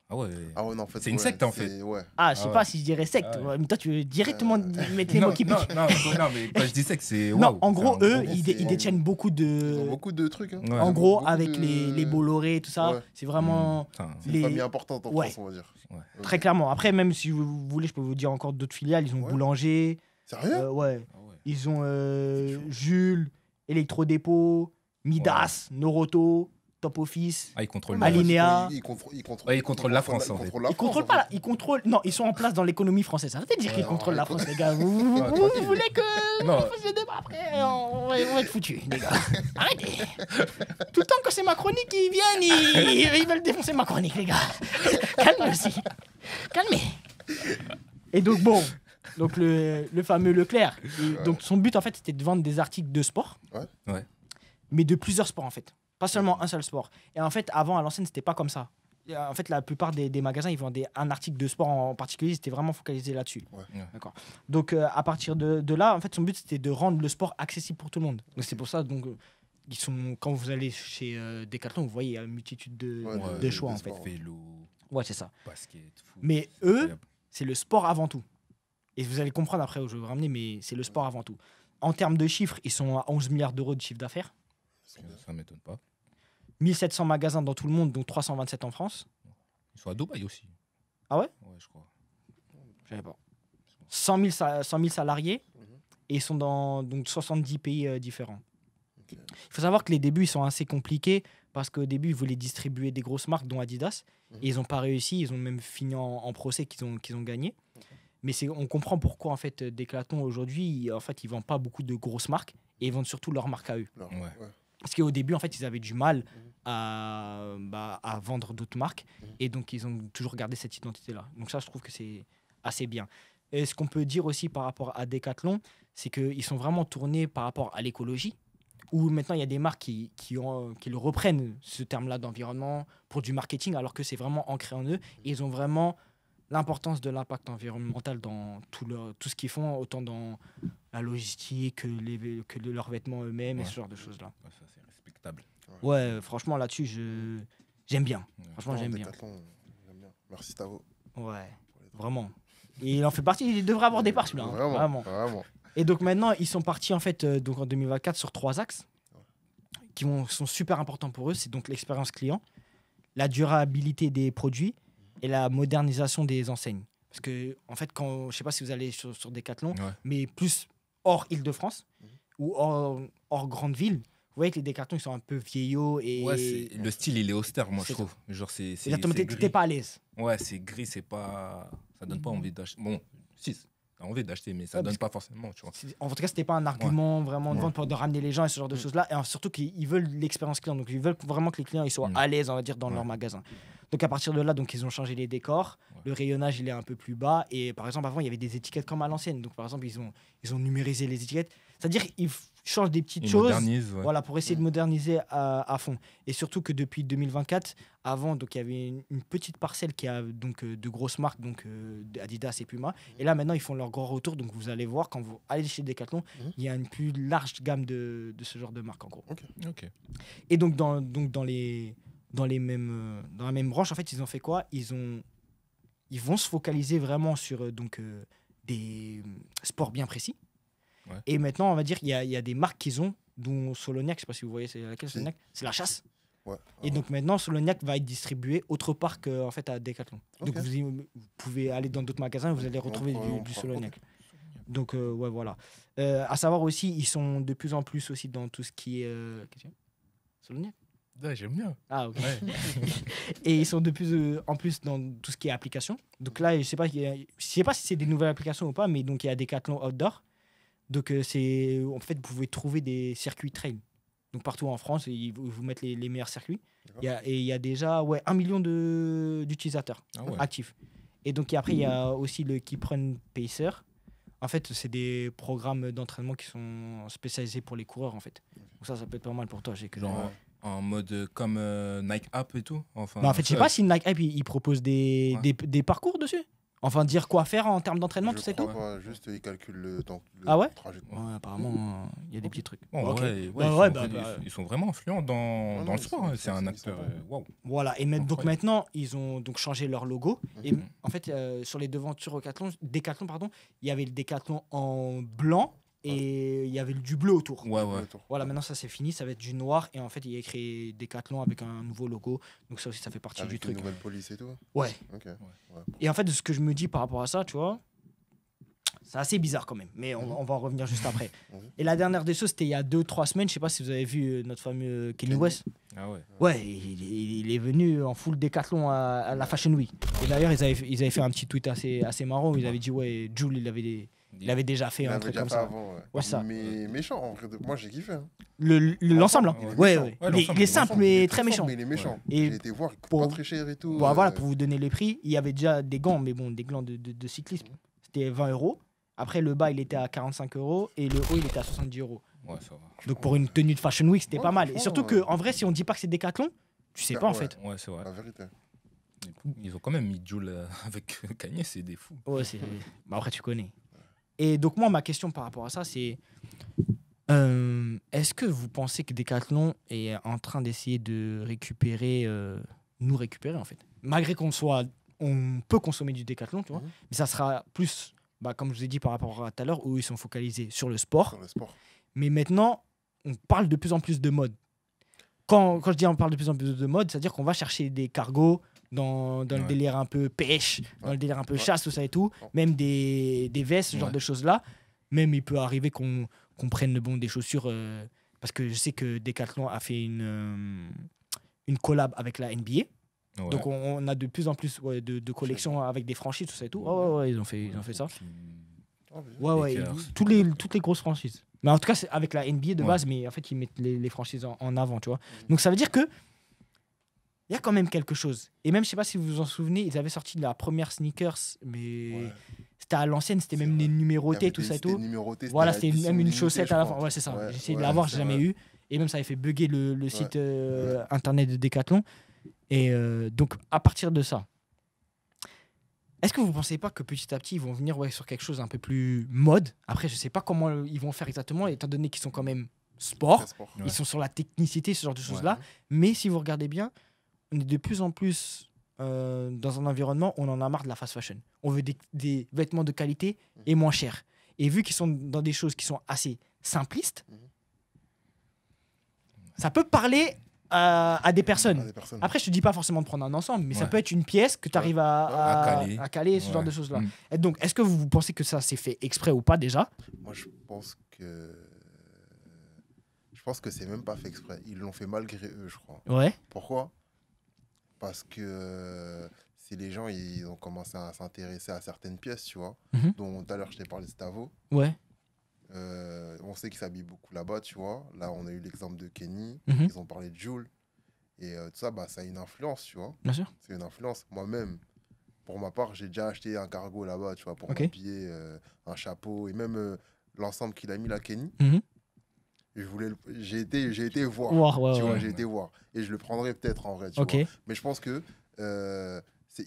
[SPEAKER 3] Ah ouais.
[SPEAKER 2] Ah ouais, non, en fait.
[SPEAKER 3] C'est une secte, en fait.
[SPEAKER 2] Ouais.
[SPEAKER 1] Ah, je sais
[SPEAKER 3] Ah
[SPEAKER 1] pas
[SPEAKER 3] ouais.
[SPEAKER 1] si je dirais secte.
[SPEAKER 3] Ah ouais.
[SPEAKER 1] Ouais, mais toi, tu veux directement mettre les
[SPEAKER 3] non,
[SPEAKER 1] mots qui
[SPEAKER 3] non,
[SPEAKER 1] piquent.
[SPEAKER 3] non, mais quand je dis ça, que c'est.
[SPEAKER 1] Non,
[SPEAKER 3] waouh,
[SPEAKER 1] en
[SPEAKER 3] c'est
[SPEAKER 1] gros,
[SPEAKER 3] un
[SPEAKER 1] eux,
[SPEAKER 3] gros
[SPEAKER 1] ils
[SPEAKER 2] c'est-
[SPEAKER 1] détiennent beaucoup
[SPEAKER 2] Ils ont
[SPEAKER 1] de.
[SPEAKER 2] beaucoup de trucs. Hein.
[SPEAKER 3] Ouais.
[SPEAKER 1] En
[SPEAKER 3] Ils
[SPEAKER 1] gros,
[SPEAKER 2] beaucoup
[SPEAKER 1] avec
[SPEAKER 2] de-
[SPEAKER 1] les Bolloré, tout ça,
[SPEAKER 2] Ouais.
[SPEAKER 1] c'est vraiment
[SPEAKER 3] Putain.
[SPEAKER 2] C'est une
[SPEAKER 1] les-
[SPEAKER 2] famille importante en
[SPEAKER 1] Ouais.
[SPEAKER 2] France, on va dire.
[SPEAKER 3] Ouais.
[SPEAKER 2] Ok.
[SPEAKER 1] très clairement. Après, même si vous voulez, je peux vous dire encore d'autres filiales. Ils ont
[SPEAKER 2] Ouais.
[SPEAKER 1] Boulanger,
[SPEAKER 2] Sérieux
[SPEAKER 1] ouais.
[SPEAKER 3] Ah ouais.
[SPEAKER 1] Ils ont
[SPEAKER 2] C'est chaud.
[SPEAKER 1] Jules, Electrodépôt, Midas, Noroto, Top Office.
[SPEAKER 3] Ah, ils contrôlent
[SPEAKER 1] Mal- Alinéa.
[SPEAKER 2] Il contrôle
[SPEAKER 3] Ouais, il contrôle la France, en fait.
[SPEAKER 1] Ils contrôlent pas là, ils contrôlent. Non, ils sont en place dans l'économie française. Arrêtez de dire qu'ils
[SPEAKER 3] Ouais,
[SPEAKER 1] contrôlent la
[SPEAKER 2] ouais,
[SPEAKER 1] France, les gars. Vous
[SPEAKER 3] tranquille.
[SPEAKER 1] voulez que
[SPEAKER 3] Non.
[SPEAKER 1] on fasse le débat après, on va être foutus, les gars. Arrêtez. Tout le temps que c'est ma chronique, ils viennent, ils veulent défoncer ma chronique, les gars. Calme aussi. Calmez. Et donc bon, donc le fameux Leclerc. Donc son but en fait c'était de vendre des articles de sport.
[SPEAKER 2] Ouais.
[SPEAKER 3] Ouais.
[SPEAKER 1] Mais de plusieurs sports en fait. Pas seulement un seul sport. Et en fait, avant, à l'ancienne, c'était pas comme ça. Et, en fait, la plupart des magasins, ils vendaient un article de sport en particulier, ils étaient vraiment focalisés là-dessus.
[SPEAKER 2] Ouais.
[SPEAKER 3] Ouais.
[SPEAKER 1] D'accord. Donc, à partir de là, en fait, son but, c'était de rendre le sport accessible pour tout le monde. Donc, c'est pour ça, donc, quand vous allez chez Decathlon, vous voyez, il y a une multitude de,
[SPEAKER 2] Ouais,
[SPEAKER 1] de choix, en fait.
[SPEAKER 2] sports.
[SPEAKER 3] Vélo,
[SPEAKER 1] Ouais, c'est ça.
[SPEAKER 3] basket, foot.
[SPEAKER 1] Mais
[SPEAKER 3] c'est
[SPEAKER 1] eux,
[SPEAKER 3] incroyable.
[SPEAKER 1] c'est le sport avant tout. Et vous allez comprendre après où je vais vous ramener, mais c'est le sport avant tout. En termes de chiffres, ils sont à 11 milliards d'euros de chiffre d'affaires.
[SPEAKER 3] Ça m'étonne pas.
[SPEAKER 1] 1700 magasins dans tout le monde, dont 327 en France.
[SPEAKER 3] Ils sont à Dubaï aussi.
[SPEAKER 1] Ah ouais?
[SPEAKER 3] Ouais, je crois.
[SPEAKER 1] Je savais pas. 100 000 salariés
[SPEAKER 2] Mhm.
[SPEAKER 1] et ils sont dans donc 70 pays différents.
[SPEAKER 2] Ok.
[SPEAKER 1] Il faut savoir que les débuts ils sont assez compliqués parce qu'au début ils voulaient distribuer des grosses marques dont Adidas et ils n'ont pas réussi, ils ont même fini en procès qu'ils ont gagné. Mais on comprend pourquoi en fait Decathlon aujourd'hui en fait ils vendent pas beaucoup de grosses marques et ils vendent surtout leurs marques à eux.
[SPEAKER 2] Alors,
[SPEAKER 3] Ouais.
[SPEAKER 1] Parce qu'au début en fait ils avaient du mal à vendre d'autres marques et donc ils ont toujours gardé cette identité là. Donc ça je trouve que c'est assez bien. Et ce qu'on peut dire aussi par rapport à Decathlon, c'est qu'ils sont vraiment tournés par rapport à l'écologie, où maintenant il y a des marques qui le reprennent, ce terme-là d'environnement, pour du marketing, alors que c'est vraiment ancré en eux. Et ils ont vraiment l'importance de l'impact environnemental dans tout ce qu'ils font, autant dans la logistique que leurs vêtements eux-mêmes et
[SPEAKER 3] Ouais.
[SPEAKER 1] ce genre de choses-là.
[SPEAKER 3] Ouais, ça, c'est respectable.
[SPEAKER 1] Ouais, franchement, là-dessus, j'aime bien.
[SPEAKER 3] Ouais.
[SPEAKER 1] Franchement, j'aime bien.
[SPEAKER 2] Decathlon, j'aime bien. Merci Tavo.
[SPEAKER 1] Ouais, vraiment. Et il en fait partie, il devrait avoir des parts celui-là. hein.
[SPEAKER 2] Vraiment.
[SPEAKER 1] Vraiment.
[SPEAKER 2] Vraiment.
[SPEAKER 1] Et donc maintenant, ils sont partis en fait donc en 2024 sur 3 axes qui sont super importants pour eux. C'est donc l'expérience client, la durabilité des produits et la modernisation des enseignes. Parce que en fait, je sais pas si vous allez sur Decathlon,
[SPEAKER 3] Ouais.
[SPEAKER 1] mais plus hors Île-de-France ou hors grande ville, vous voyez que les Decathlon ils sont un peu vieillots et
[SPEAKER 3] Ouais, le style, il est austère, moi, je
[SPEAKER 1] C'est
[SPEAKER 3] trouve. Genre, c'est
[SPEAKER 1] exactement,
[SPEAKER 3] c'est
[SPEAKER 1] t'es
[SPEAKER 3] gris.
[SPEAKER 1] pas à l'aise.
[SPEAKER 3] Ouais, c'est gris, c'est pas. Ça donne pas envie d'acheter. Bon, si, as envie d'acheter, mais ça
[SPEAKER 1] Ouais,
[SPEAKER 3] donne
[SPEAKER 1] parce
[SPEAKER 3] pas forcément, tu vois.
[SPEAKER 1] En tout cas, c'était pas un argument vraiment de
[SPEAKER 2] Ouais.
[SPEAKER 1] vente pour de ramener les gens et ce genre de choses-là. Et surtout qu'ils veulent l'expérience client. Donc, ils veulent vraiment que les clients ils soient
[SPEAKER 3] Mm.
[SPEAKER 1] à l'aise, on va dire, dans
[SPEAKER 3] Ouais.
[SPEAKER 1] leur magasin. Donc, à partir de là, donc, ils ont changé les décors.
[SPEAKER 3] Ouais.
[SPEAKER 1] Le rayonnage, il est un peu plus bas. Et par exemple, avant, il y avait des étiquettes comme à l'ancienne. Donc, par exemple, ils ont numérisé les étiquettes. C'est-à-dire qu'ils changent des petites
[SPEAKER 3] Ils
[SPEAKER 1] choses.
[SPEAKER 3] modernisent, ouais.
[SPEAKER 1] Voilà, pour essayer de moderniser à fond. Et surtout que depuis 2024, avant, donc, il y avait une petite parcelle qui a donc, de grosses marques, donc Adidas et Puma. Et là, maintenant, ils font leur grand retour. Donc, vous allez voir, quand vous allez chez Decathlon, il y a une plus large gamme de ce genre de marques, en gros.
[SPEAKER 3] Ok.
[SPEAKER 1] Et donc, dans la même branche, en fait, ils ont fait quoi? Ils vont se focaliser vraiment sur des sports bien précis.
[SPEAKER 3] Ouais.
[SPEAKER 1] Et maintenant, on va dire qu'il y a des marques qu'ils ont, dont Soloniac, je sais pas si vous voyez, c'est laquelle
[SPEAKER 2] Si.
[SPEAKER 1] Soloniac? C'est la chasse.
[SPEAKER 2] Ouais.
[SPEAKER 1] Et donc maintenant, Soloniac va être distribué autre part qu'en fait, à Decathlon. Donc
[SPEAKER 2] Ok.
[SPEAKER 1] vous pouvez aller dans d'autres magasins et vous allez retrouver du Soloniac. Donc ouais, voilà. À savoir aussi, ils sont de plus en plus aussi dans tout ce qui est... qu'est-ce qu'il y a Soloniac?
[SPEAKER 3] Ouais, j'aime bien.
[SPEAKER 1] Ah, ok.
[SPEAKER 3] Ouais.
[SPEAKER 1] Et ils sont de plus en plus dans tout ce qui est application. Donc là, je sais pas si c'est des nouvelles applications ou pas, mais donc il y a Decathlon Outdoor. Donc en fait, vous pouvez trouver des circuits trail. Donc partout en France, ils vous mettent les meilleurs circuits. Et il y a déjà 1 million d'utilisateurs
[SPEAKER 3] Ah ouais.
[SPEAKER 1] actifs. Et donc après, il y a aussi le Keep Run Pacer. En fait, c'est des programmes d'entraînement qui sont spécialisés pour les coureurs, en fait. Donc ça peut être pas mal pour toi.
[SPEAKER 3] Genre en mode comme Nike App et tout. Enfin,
[SPEAKER 1] Bah, en fait, je sais pas si Nike App il propose des parcours dessus. Enfin, dire quoi faire en termes d'entraînement, tout ça et tout.
[SPEAKER 2] Je crois pas, juste ils calculent le
[SPEAKER 1] Ah ouais
[SPEAKER 2] trajet.
[SPEAKER 1] Ouais, apparemment, il y a des petits trucs.
[SPEAKER 3] Bon,
[SPEAKER 1] Ok.
[SPEAKER 3] ouais, ils sont vraiment influents dans
[SPEAKER 2] non,
[SPEAKER 3] le
[SPEAKER 2] ils
[SPEAKER 3] sport.
[SPEAKER 2] sont-
[SPEAKER 3] Hein.
[SPEAKER 2] ils
[SPEAKER 3] C'est
[SPEAKER 2] sont-
[SPEAKER 3] un
[SPEAKER 2] ils
[SPEAKER 3] acteur.
[SPEAKER 2] sont-
[SPEAKER 3] Waouh.
[SPEAKER 1] Voilà, et donc
[SPEAKER 3] Incroyable.
[SPEAKER 1] maintenant, ils ont donc changé leur logo. Et
[SPEAKER 3] Mhm.
[SPEAKER 1] en fait, sur les devantures Decathlon, il y avait le Decathlon en blanc et il y avait du bleu autour.
[SPEAKER 3] Ouais, ouais.
[SPEAKER 1] Voilà, maintenant ça c'est fini, ça va être du noir et en fait il y a écrit Decathlon avec un nouveau logo. Donc ça aussi ça fait partie du
[SPEAKER 2] Avec
[SPEAKER 1] truc.
[SPEAKER 2] une nouvelle police et tout.
[SPEAKER 1] Ouais.
[SPEAKER 2] Ok. Ouais.
[SPEAKER 1] Et en fait, ce que je me dis par rapport à ça, tu vois, c'est assez bizarre quand même, mais on va en revenir juste après.
[SPEAKER 2] Mhm.
[SPEAKER 1] Et la dernière des choses, c'était il y a 2-3 semaines, je sais pas si vous avez vu notre fameux Kenny
[SPEAKER 2] Kenny.
[SPEAKER 1] West.
[SPEAKER 3] Ah ouais.
[SPEAKER 1] Ouais, il est venu en full Decathlon à la Fashion Week. Et d'ailleurs, ils avaient fait un petit tweet assez marrant où ils avaient dit, ouais, Jules, il avait déjà fait
[SPEAKER 2] Il
[SPEAKER 1] un
[SPEAKER 2] avait
[SPEAKER 1] truc
[SPEAKER 2] déjà
[SPEAKER 1] comme
[SPEAKER 2] fait
[SPEAKER 1] ça.
[SPEAKER 2] avant, ouais.
[SPEAKER 1] Ouais, ça.
[SPEAKER 2] Mais méchant, en vrai. Moi, j'ai kiffé. Hein.
[SPEAKER 1] L'ensemble, hein.
[SPEAKER 2] Il est
[SPEAKER 1] Ouais,
[SPEAKER 2] méchant.
[SPEAKER 1] ouais.
[SPEAKER 3] Ouais,
[SPEAKER 1] Il est
[SPEAKER 3] l'ensemble,
[SPEAKER 1] simple,
[SPEAKER 2] L'ensemble,
[SPEAKER 1] mais
[SPEAKER 2] il est
[SPEAKER 1] très
[SPEAKER 2] fort,
[SPEAKER 1] méchant.
[SPEAKER 2] Mais il est méchant.
[SPEAKER 1] Et
[SPEAKER 2] J'ai été voir, il coûte
[SPEAKER 1] pour-
[SPEAKER 2] pas très cher et tout.
[SPEAKER 1] Bon, voilà, pour vous donner les prix, il y avait déjà des gants, mais bon, des gants de cyclisme. C'était 20 €. Après, le bas, il était à 45 € et le haut, il était à 70 €.
[SPEAKER 3] Ouais, ça va.
[SPEAKER 1] Donc, pour une tenue de Fashion Week, c'était
[SPEAKER 2] Ouais,
[SPEAKER 1] pas mal. Et
[SPEAKER 2] franchement,
[SPEAKER 1] surtout que, en vrai, si on dit pas que c'est Decathlon, tu sais pas en
[SPEAKER 2] Ouais.
[SPEAKER 1] fait.
[SPEAKER 3] Ouais, c'est vrai.
[SPEAKER 2] La vérité.
[SPEAKER 3] Ils ont quand même mis Jules avec Kanye, c'est des fous.
[SPEAKER 1] Ouais, c'est. Bah, après, tu connais. Et donc, moi, ma question par rapport à ça, c'est est-ce que vous pensez que Decathlon est en train d'essayer de nous récupérer en fait? Malgré on peut consommer du Decathlon, tu vois,
[SPEAKER 2] Mhm.
[SPEAKER 1] mais ça sera plus, comme je vous ai dit par rapport à tout à l'heure, où ils sont focalisés sur le sport.
[SPEAKER 2] Sur le sport.
[SPEAKER 1] Mais maintenant, on parle de plus en plus de mode. Quand je dis on parle de plus en plus de mode, c'est-à-dire qu'on va chercher des cargos dans le
[SPEAKER 3] Ouais.
[SPEAKER 1] délire un peu pêche, dans
[SPEAKER 2] Ouais.
[SPEAKER 1] le délire un peu
[SPEAKER 2] Ouais.
[SPEAKER 1] chasse, tout ça et tout.
[SPEAKER 2] Ouais.
[SPEAKER 1] Même des vestes, ce genre
[SPEAKER 3] Ouais.
[SPEAKER 1] de choses-là. Même il peut arriver qu'on prenne des chaussures. Parce que je sais que Decathlon a fait une collab avec la NBA.
[SPEAKER 3] Ouais.
[SPEAKER 1] Donc on a de plus en plus de collections avec des franchises, tout ça et tout. Ouais, ils ont fait ça.
[SPEAKER 2] Ah, oui.
[SPEAKER 1] Ouais,
[SPEAKER 3] Lakers.
[SPEAKER 1] toutes les grosses franchises. Mais en tout cas, c'est avec la NBA de
[SPEAKER 3] Ouais.
[SPEAKER 1] base, mais en fait, ils mettent les franchises en avant, tu vois. Donc ça veut dire que il y a quand même quelque chose. Et même, je sais pas si vous vous en souvenez, ils avaient sorti la première sneakers, mais
[SPEAKER 2] Ouais.
[SPEAKER 1] c'était à l'ancienne, c'était
[SPEAKER 2] C'est
[SPEAKER 1] même
[SPEAKER 2] vrai.
[SPEAKER 1] numéroté,
[SPEAKER 2] Il y avait
[SPEAKER 1] tout
[SPEAKER 2] des-
[SPEAKER 1] ça et
[SPEAKER 2] c'était
[SPEAKER 1] tout.
[SPEAKER 2] numéroté,
[SPEAKER 1] Voilà,
[SPEAKER 2] la
[SPEAKER 1] c'était
[SPEAKER 2] édition
[SPEAKER 1] même une
[SPEAKER 2] limitée,
[SPEAKER 1] chaussette
[SPEAKER 2] je
[SPEAKER 1] à la
[SPEAKER 2] crois.
[SPEAKER 1] fin. Ouais, c'est ça.
[SPEAKER 2] Ouais,
[SPEAKER 1] J'ai essayé de
[SPEAKER 2] ouais,
[SPEAKER 1] l'avoir,
[SPEAKER 2] c'est
[SPEAKER 1] j'ai jamais
[SPEAKER 2] vrai.
[SPEAKER 1] eu. Et même, ça avait fait bugger le site internet de Decathlon. Et donc, à partir de ça, est-ce que vous ne pensez pas que petit à petit, ils vont venir sur quelque chose un peu plus mode? Après, je ne sais pas comment ils vont faire exactement, étant donné qu'ils sont quand même sport.
[SPEAKER 2] Très sport.
[SPEAKER 3] Ouais.
[SPEAKER 1] Ils sont sur la technicité, ce genre de
[SPEAKER 3] Ouais.
[SPEAKER 1] choses-là. Mais si vous regardez bien, on est de plus en plus dans un environnement où on en a marre de la fast fashion. On veut des vêtements de qualité et moins chers. Et vu qu'ils sont dans des choses qui sont assez simplistes,
[SPEAKER 2] Mhm.
[SPEAKER 1] ça peut parler à des personnes.
[SPEAKER 2] Ah, des personnes.
[SPEAKER 1] Après, je te dis pas forcément de prendre un ensemble, mais ça
[SPEAKER 3] Ouais.
[SPEAKER 1] peut être une pièce que tu arrives
[SPEAKER 3] À caler.
[SPEAKER 1] ce genre de choses-là.
[SPEAKER 3] Mm.
[SPEAKER 1] Et donc, est-ce que vous pensez que ça s'est fait exprès ou pas déjà?
[SPEAKER 2] Moi, je pense que. Je pense que c'est même pas fait exprès. Ils l'ont fait malgré eux, je crois.
[SPEAKER 1] Ouais.
[SPEAKER 2] Pourquoi? Parce que c'est les gens, ils ont commencé à s'intéresser à certaines pièces, tu vois.
[SPEAKER 1] Mhm.
[SPEAKER 2] Dont tout à l'heure, je t'ai parlé de Stavo.
[SPEAKER 1] Ouais.
[SPEAKER 2] On sait qu'ils s'habillent beaucoup là-bas, tu vois. Là, on a eu l'exemple de Kenny.
[SPEAKER 1] Mhm.
[SPEAKER 2] Ils ont parlé de Jules. Et tout ça, bah, ça a une influence, tu vois.
[SPEAKER 1] Bien sûr.
[SPEAKER 2] C'est une influence. Moi-même, pour ma part, j'ai déjà acheté un cargo là-bas, tu vois, pour
[SPEAKER 1] Ok.
[SPEAKER 2] m'habiller, un chapeau et même l'ensemble qu'il a mis là, Kenny.
[SPEAKER 1] Mhm.
[SPEAKER 2] J'ai été voir,
[SPEAKER 1] Ouais,
[SPEAKER 2] tu vois,
[SPEAKER 1] ouais.
[SPEAKER 2] j'ai été voir. Et je le prendrai peut-être en vrai, tu
[SPEAKER 1] Ok.
[SPEAKER 2] vois. Mais je pense que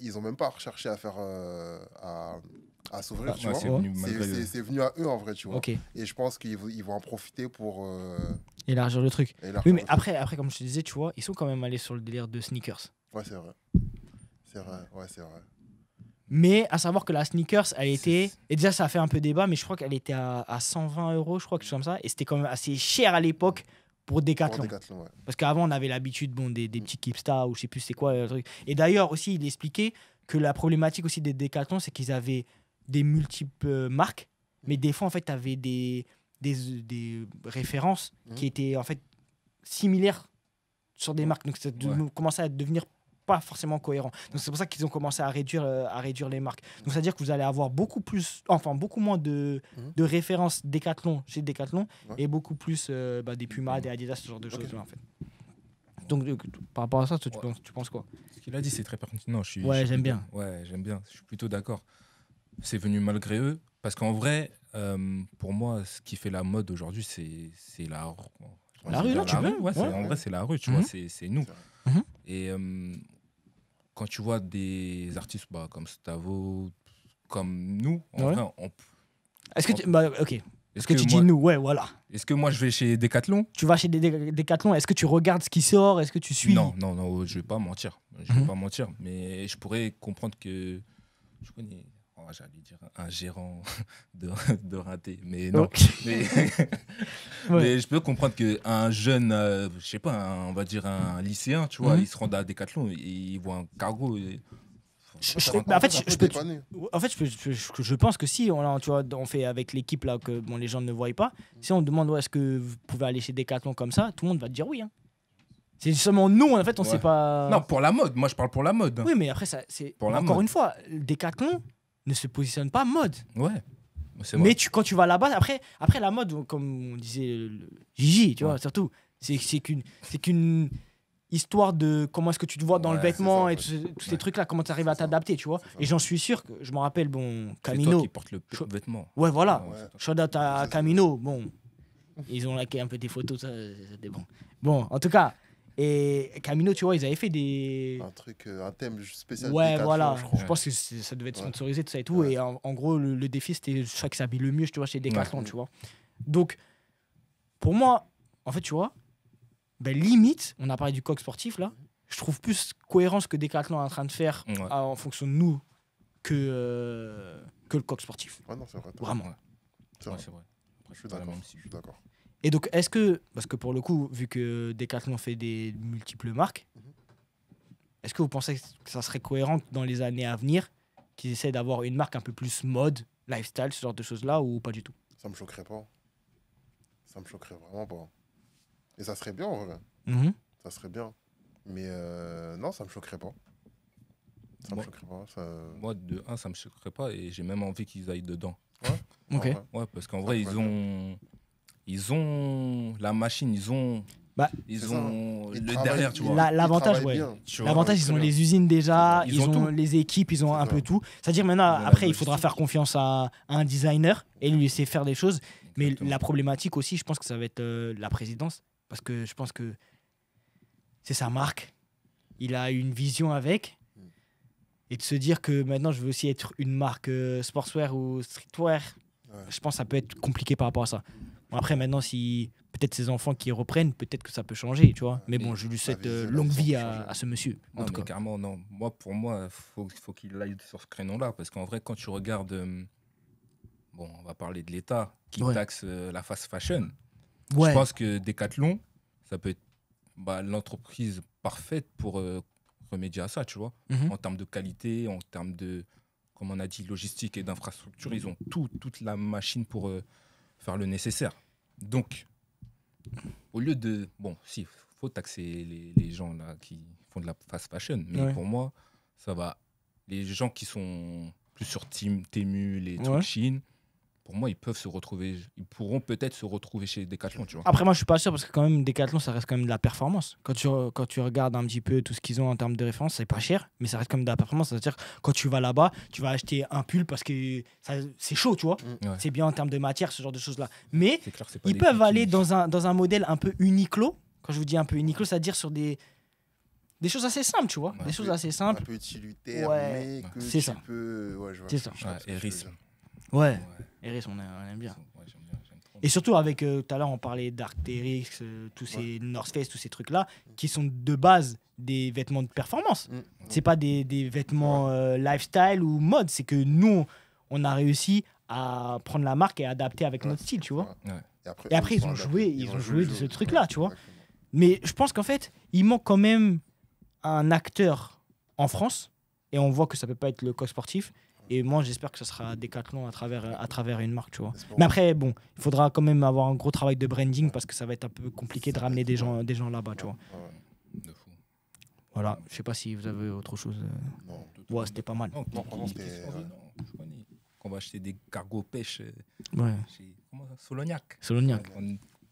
[SPEAKER 2] ils ont même pas recherché à faire à s'ouvrir, tu
[SPEAKER 3] Ouais,
[SPEAKER 2] vois.
[SPEAKER 3] c'est
[SPEAKER 1] Ouais.
[SPEAKER 3] venu malgré le-
[SPEAKER 2] C'est venu à eux en vrai, tu vois.
[SPEAKER 1] Ok.
[SPEAKER 2] Et je pense ils vont en profiter pour
[SPEAKER 1] Élargir le truc.
[SPEAKER 2] élargir
[SPEAKER 1] Oui, mais
[SPEAKER 2] le truc.
[SPEAKER 1] après, comme je te disais, tu vois, ils sont quand même allés sur le délire de sneakers.
[SPEAKER 2] Ouais, c'est vrai. C'est vrai, ouais, c'est vrai.
[SPEAKER 1] Mais à savoir que la sneakers, elle était.
[SPEAKER 3] C'est-
[SPEAKER 1] Et déjà, ça a fait un peu débat, mais je crois qu'elle était à 120 €, je crois, quelque chose comme ça. Et c'était quand même assez cher à l'époque pour
[SPEAKER 2] Pour
[SPEAKER 1] Decathlon.
[SPEAKER 2] Decathlon, ouais.
[SPEAKER 1] Parce qu'avant, on avait l'habitude des petits Keepstar ou je sais plus c'est quoi le truc. Et d'ailleurs, aussi, il expliquait que la problématique aussi des Decathlon, c'est qu'ils avaient des multiples marques, mais des fois, en fait, tu avais des références qui étaient en fait similaires sur des marques. Donc, ça commençait à devenir pas forcément cohérent. Donc, c'est pour ça qu'ils ont commencé à réduire les marques. Donc, c'est-à-dire que vous allez avoir beaucoup moins de références Decathlon chez Decathlon et beaucoup plus des Puma, des Adidas, ce genre de choses-là, en fait. Donc, par rapport à ça, toi, tu penses quoi?
[SPEAKER 3] Ce qu'il a dit, c'est très pertinent.
[SPEAKER 1] Ouais,
[SPEAKER 3] je suis
[SPEAKER 1] j'aime
[SPEAKER 3] plutôt-
[SPEAKER 1] bien.
[SPEAKER 3] Ouais, j'aime bien. Je suis plutôt d'accord. C'est venu malgré eux. Parce qu'en vrai, pour moi, ce qui fait la mode aujourd'hui, c'est la rue.
[SPEAKER 1] La rue, non, tu veux.
[SPEAKER 3] Ouais,
[SPEAKER 1] Ouais.
[SPEAKER 3] en vrai, c'est la rue, tu
[SPEAKER 1] Mhm.
[SPEAKER 3] vois, c'est nous.
[SPEAKER 2] C'est vrai.
[SPEAKER 3] Et quand tu vois des artistes comme Stavo, comme nous, en
[SPEAKER 1] Ouais.
[SPEAKER 3] vrai,
[SPEAKER 1] Est-ce que tu... ok.
[SPEAKER 3] est-ce
[SPEAKER 1] Est-ce que tu dis
[SPEAKER 3] moi,
[SPEAKER 1] nous? Ouais, voilà.
[SPEAKER 3] est-ce que moi je vais chez Decathlon?
[SPEAKER 1] Tu vas chez Decathlon, est-ce que tu regardes ce qui sort? Est-ce que tu suis?
[SPEAKER 3] Non, je vais pas mentir. Je vais
[SPEAKER 1] Mhm.
[SPEAKER 3] pas mentir, mais je pourrais comprendre que je connais, j'allais dire un gérant de raté, mais non.
[SPEAKER 1] Ok.
[SPEAKER 3] Mais,
[SPEAKER 1] Ouais.
[SPEAKER 3] mais je peux comprendre qu'un jeune, je sais pas, on va dire un lycéen, tu vois,
[SPEAKER 1] Mhm.
[SPEAKER 3] il se rend à Decathlon, il voit un cargo.
[SPEAKER 1] Je pense que si on fait avec l'équipe là que les gens ne voient pas, si on demande est-ce que vous pouvez aller chez Decathlon comme ça, tout le monde va te dire oui. Hein. C'est seulement nous en fait on
[SPEAKER 3] Ouais.
[SPEAKER 1] sait pas.
[SPEAKER 3] Non, pour la mode. Moi, je parle pour la mode.
[SPEAKER 1] Oui, mais après c'est
[SPEAKER 3] Pour la
[SPEAKER 1] encore
[SPEAKER 3] mode.
[SPEAKER 1] une fois, Decathlon ne se positionne pas mode.
[SPEAKER 3] Ouais. C'est vrai.
[SPEAKER 1] Mais quand tu vas là-bas, après la mode, comme on disait Gigi, tu vois,
[SPEAKER 3] Ouais.
[SPEAKER 1] surtout, c'est qu'une histoire de comment est-ce que tu te vois dans le
[SPEAKER 2] Ouais,
[SPEAKER 1] vêtement
[SPEAKER 2] c'est
[SPEAKER 1] et
[SPEAKER 2] ça,
[SPEAKER 1] tous ces
[SPEAKER 3] Ouais.
[SPEAKER 1] trucs-là, comment tu arrives à
[SPEAKER 2] C'est ça.
[SPEAKER 1] t'adapter, tu vois.
[SPEAKER 2] C'est ça.
[SPEAKER 1] Et j'en suis sûr que je me rappelle,
[SPEAKER 3] C'est toi
[SPEAKER 1] Camino.
[SPEAKER 3] qui portes le vêtement.
[SPEAKER 1] Ouais, voilà.
[SPEAKER 2] Ouais.
[SPEAKER 1] Shout out à
[SPEAKER 2] C'est ça.
[SPEAKER 1] Camino. Bon, ils ont liké un peu tes photos, ça, c'était bon. Bon, en tout cas, et Camino, tu vois, ils avaient fait des.
[SPEAKER 2] Un thème spécial
[SPEAKER 1] Ouais,
[SPEAKER 2] Decathlon,
[SPEAKER 1] voilà.
[SPEAKER 2] je crois.
[SPEAKER 1] Je pense que ça devait être
[SPEAKER 2] Ouais.
[SPEAKER 1] sponsorisé, tout ça et tout.
[SPEAKER 2] Ouais.
[SPEAKER 1] Et en gros, le défi, c'était celui qui s'habille le mieux, tu vois, chez Decathlon,
[SPEAKER 2] Ouais.
[SPEAKER 1] tu vois. Donc, pour moi, en fait, tu vois, limite, on a parlé du coq sportif, là. Je trouve plus cohérent ce que Decathlon est en train de faire
[SPEAKER 3] Ouais.
[SPEAKER 1] en fonction de nous que le coq sportif.
[SPEAKER 2] Ouais, non, c'est vrai.
[SPEAKER 1] Vraiment.
[SPEAKER 3] Ouais.
[SPEAKER 2] C'est
[SPEAKER 3] Ouais,
[SPEAKER 2] vrai.
[SPEAKER 3] c'est vrai.
[SPEAKER 2] Je suis
[SPEAKER 3] Pas la
[SPEAKER 2] d'accord.
[SPEAKER 3] même
[SPEAKER 2] Je
[SPEAKER 3] cible.
[SPEAKER 2] suis d'accord.
[SPEAKER 1] Et donc, parce que pour le coup, vu que Decathlon fait des multiples marques, est-ce que vous pensez que ça serait cohérent que dans les années à venir, qu'ils essaient d'avoir une marque un peu plus mode, lifestyle, ce genre de choses-là, ou pas du tout?
[SPEAKER 2] Ça me choquerait pas. Ça me choquerait vraiment pas. Et ça serait bien en vrai.
[SPEAKER 1] Mhm.
[SPEAKER 2] Ça serait bien. Mais non, ça me choquerait pas. Ça me choquerait pas.
[SPEAKER 3] Moi, de un, ça me choquerait pas et j'ai même envie qu'ils aillent dedans.
[SPEAKER 1] Ok.
[SPEAKER 2] En vrai.
[SPEAKER 3] Ouais, parce qu'en vrai, ils ont la machine, ils ont
[SPEAKER 2] c'est ça.
[SPEAKER 3] le
[SPEAKER 2] Ils travaillent-
[SPEAKER 3] derrière, tu vois.
[SPEAKER 1] L'avantage,
[SPEAKER 2] Ils travaillent
[SPEAKER 1] ouais.
[SPEAKER 2] bien.
[SPEAKER 3] Tu vois.
[SPEAKER 1] L'avantage, ils ont les usines déjà,
[SPEAKER 3] Ils
[SPEAKER 1] ils
[SPEAKER 3] ont
[SPEAKER 1] ont
[SPEAKER 3] tout.
[SPEAKER 1] les équipes, ils ont
[SPEAKER 2] C'est
[SPEAKER 1] un
[SPEAKER 2] ça.
[SPEAKER 1] peu tout. C'est-à-dire maintenant,
[SPEAKER 3] Ils ont la
[SPEAKER 1] après, il faudra
[SPEAKER 3] logistique.
[SPEAKER 1] faire confiance à un designer et lui laisser faire des choses. Mais
[SPEAKER 3] Exactement.
[SPEAKER 1] la problématique aussi, je pense que ça va être la présidence. Parce que je pense que c'est sa marque. Il a une vision avec. Et de se dire que maintenant, je veux aussi être une marque sportswear ou streetwear,
[SPEAKER 2] Ouais.
[SPEAKER 1] je pense que ça peut être compliqué par rapport à ça. Bon, après, maintenant, si peut-être ses enfants qui reprennent, peut-être que ça peut changer, tu vois. Mais bon, je lui souhaite
[SPEAKER 2] vision, la
[SPEAKER 1] longue
[SPEAKER 2] vision
[SPEAKER 1] vie
[SPEAKER 2] peut changer.
[SPEAKER 1] à ce monsieur. En
[SPEAKER 3] Non,
[SPEAKER 1] tout
[SPEAKER 3] mais
[SPEAKER 1] cas.
[SPEAKER 3] carrément, non. Pour moi, faut qu'il aille sur ce créneau-là. Parce qu'en vrai, quand tu regardes. Bon, on va parler de l'État qui
[SPEAKER 1] Ouais.
[SPEAKER 3] taxe la fast fashion.
[SPEAKER 1] Ouais.
[SPEAKER 3] Je pense que Decathlon, ça peut être l'entreprise parfaite pour remédier à ça, tu vois.
[SPEAKER 1] Mhm.
[SPEAKER 3] En termes de qualité, en termes de, comme on a dit, logistique et d'infrastructure. Ils ont toute la machine pour faire le nécessaire. Donc, au lieu de... Bon, si, faut taxer les gens là qui font de la fast fashion. Mais
[SPEAKER 1] Ouais.
[SPEAKER 3] pour moi, ça va les gens qui sont plus sur Temu, les
[SPEAKER 1] Ouais.
[SPEAKER 3] trucs Chine, pour moi, ils pourront peut-être se retrouver chez Decathlon, tu vois.
[SPEAKER 1] Après, moi, je suis pas sûr parce que quand même, Decathlon, ça reste quand même de la performance. Quand tu regardes un petit peu tout ce qu'ils ont en termes de référence, c'est pas cher, mais ça reste quand même de la performance. C'est-à-dire, quand tu vas là-bas, tu vas acheter un pull parce que c'est chaud, tu vois.
[SPEAKER 2] Mm.
[SPEAKER 3] Ouais.
[SPEAKER 1] C'est bien en termes de matière, ce genre de choses-là. Mais
[SPEAKER 3] C'est clair que c'est pas
[SPEAKER 1] ils
[SPEAKER 3] des
[SPEAKER 1] peuvent
[SPEAKER 3] bikinis.
[SPEAKER 1] aller dans un modèle un peu Uniqlo. Quand je vous dis un peu Uniqlo, c'est-à-dire sur des choses assez simples, tu vois.
[SPEAKER 3] Ouais.
[SPEAKER 1] Des choses assez
[SPEAKER 2] Un
[SPEAKER 1] simples.
[SPEAKER 2] peu utilitaire,
[SPEAKER 1] Ouais,
[SPEAKER 2] mais que
[SPEAKER 1] c'est
[SPEAKER 2] tu
[SPEAKER 1] ça.
[SPEAKER 2] peux. Ouais, je vois.
[SPEAKER 1] C'est ça.
[SPEAKER 2] je vois
[SPEAKER 3] Ouais,
[SPEAKER 2] ce que tu veux
[SPEAKER 3] Eris.
[SPEAKER 2] dire.
[SPEAKER 1] Ouais.
[SPEAKER 3] Ouais.
[SPEAKER 1] Eris, on aime bien.
[SPEAKER 3] Ouais, j'aime bien, j'aime trop.
[SPEAKER 1] Et surtout avec, tout à l'heure on parlait d'Arc'teryx, tous ces North Face, tous ces trucs-là, qui sont de base des vêtements de performance.
[SPEAKER 2] Mm.
[SPEAKER 1] C'est pas des vêtements lifestyle ou mode, c'est que nous, on a réussi à prendre la marque et adapter avec
[SPEAKER 2] Ouais.
[SPEAKER 1] notre style, tu vois.
[SPEAKER 2] Ouais.
[SPEAKER 3] Ouais.
[SPEAKER 2] Et
[SPEAKER 1] après, ils
[SPEAKER 2] sont
[SPEAKER 1] ont
[SPEAKER 2] adaptés.
[SPEAKER 1] joué- ils ont joué
[SPEAKER 2] le
[SPEAKER 1] de
[SPEAKER 2] jeu.
[SPEAKER 1] ce truc-là, tu vois.
[SPEAKER 2] Exactement.
[SPEAKER 1] Mais je pense qu'en fait, il manque quand même un acteur en France, et on voit que ça peut pas être le co sportif. Et moi, j'espère que ce sera Decathlon à travers une marque, tu vois.
[SPEAKER 2] Espérons.
[SPEAKER 1] Mais après, bon, il faudra quand même avoir un gros travail de branding parce que ça va être un peu compliqué de
[SPEAKER 2] Ça va
[SPEAKER 1] ramener
[SPEAKER 2] être-
[SPEAKER 1] des gens là-bas, tu vois.
[SPEAKER 2] Ouais.
[SPEAKER 3] De fou.
[SPEAKER 1] Voilà, je sais pas si vous avez autre chose.
[SPEAKER 2] Non.
[SPEAKER 1] Ouais, c'était pas mal.
[SPEAKER 3] Non,
[SPEAKER 2] franchement, c'était-
[SPEAKER 3] je connais. Qu'on va acheter des cargos pêche
[SPEAKER 1] Ouais,
[SPEAKER 3] chez comment ça, Solognac.
[SPEAKER 1] Solognac.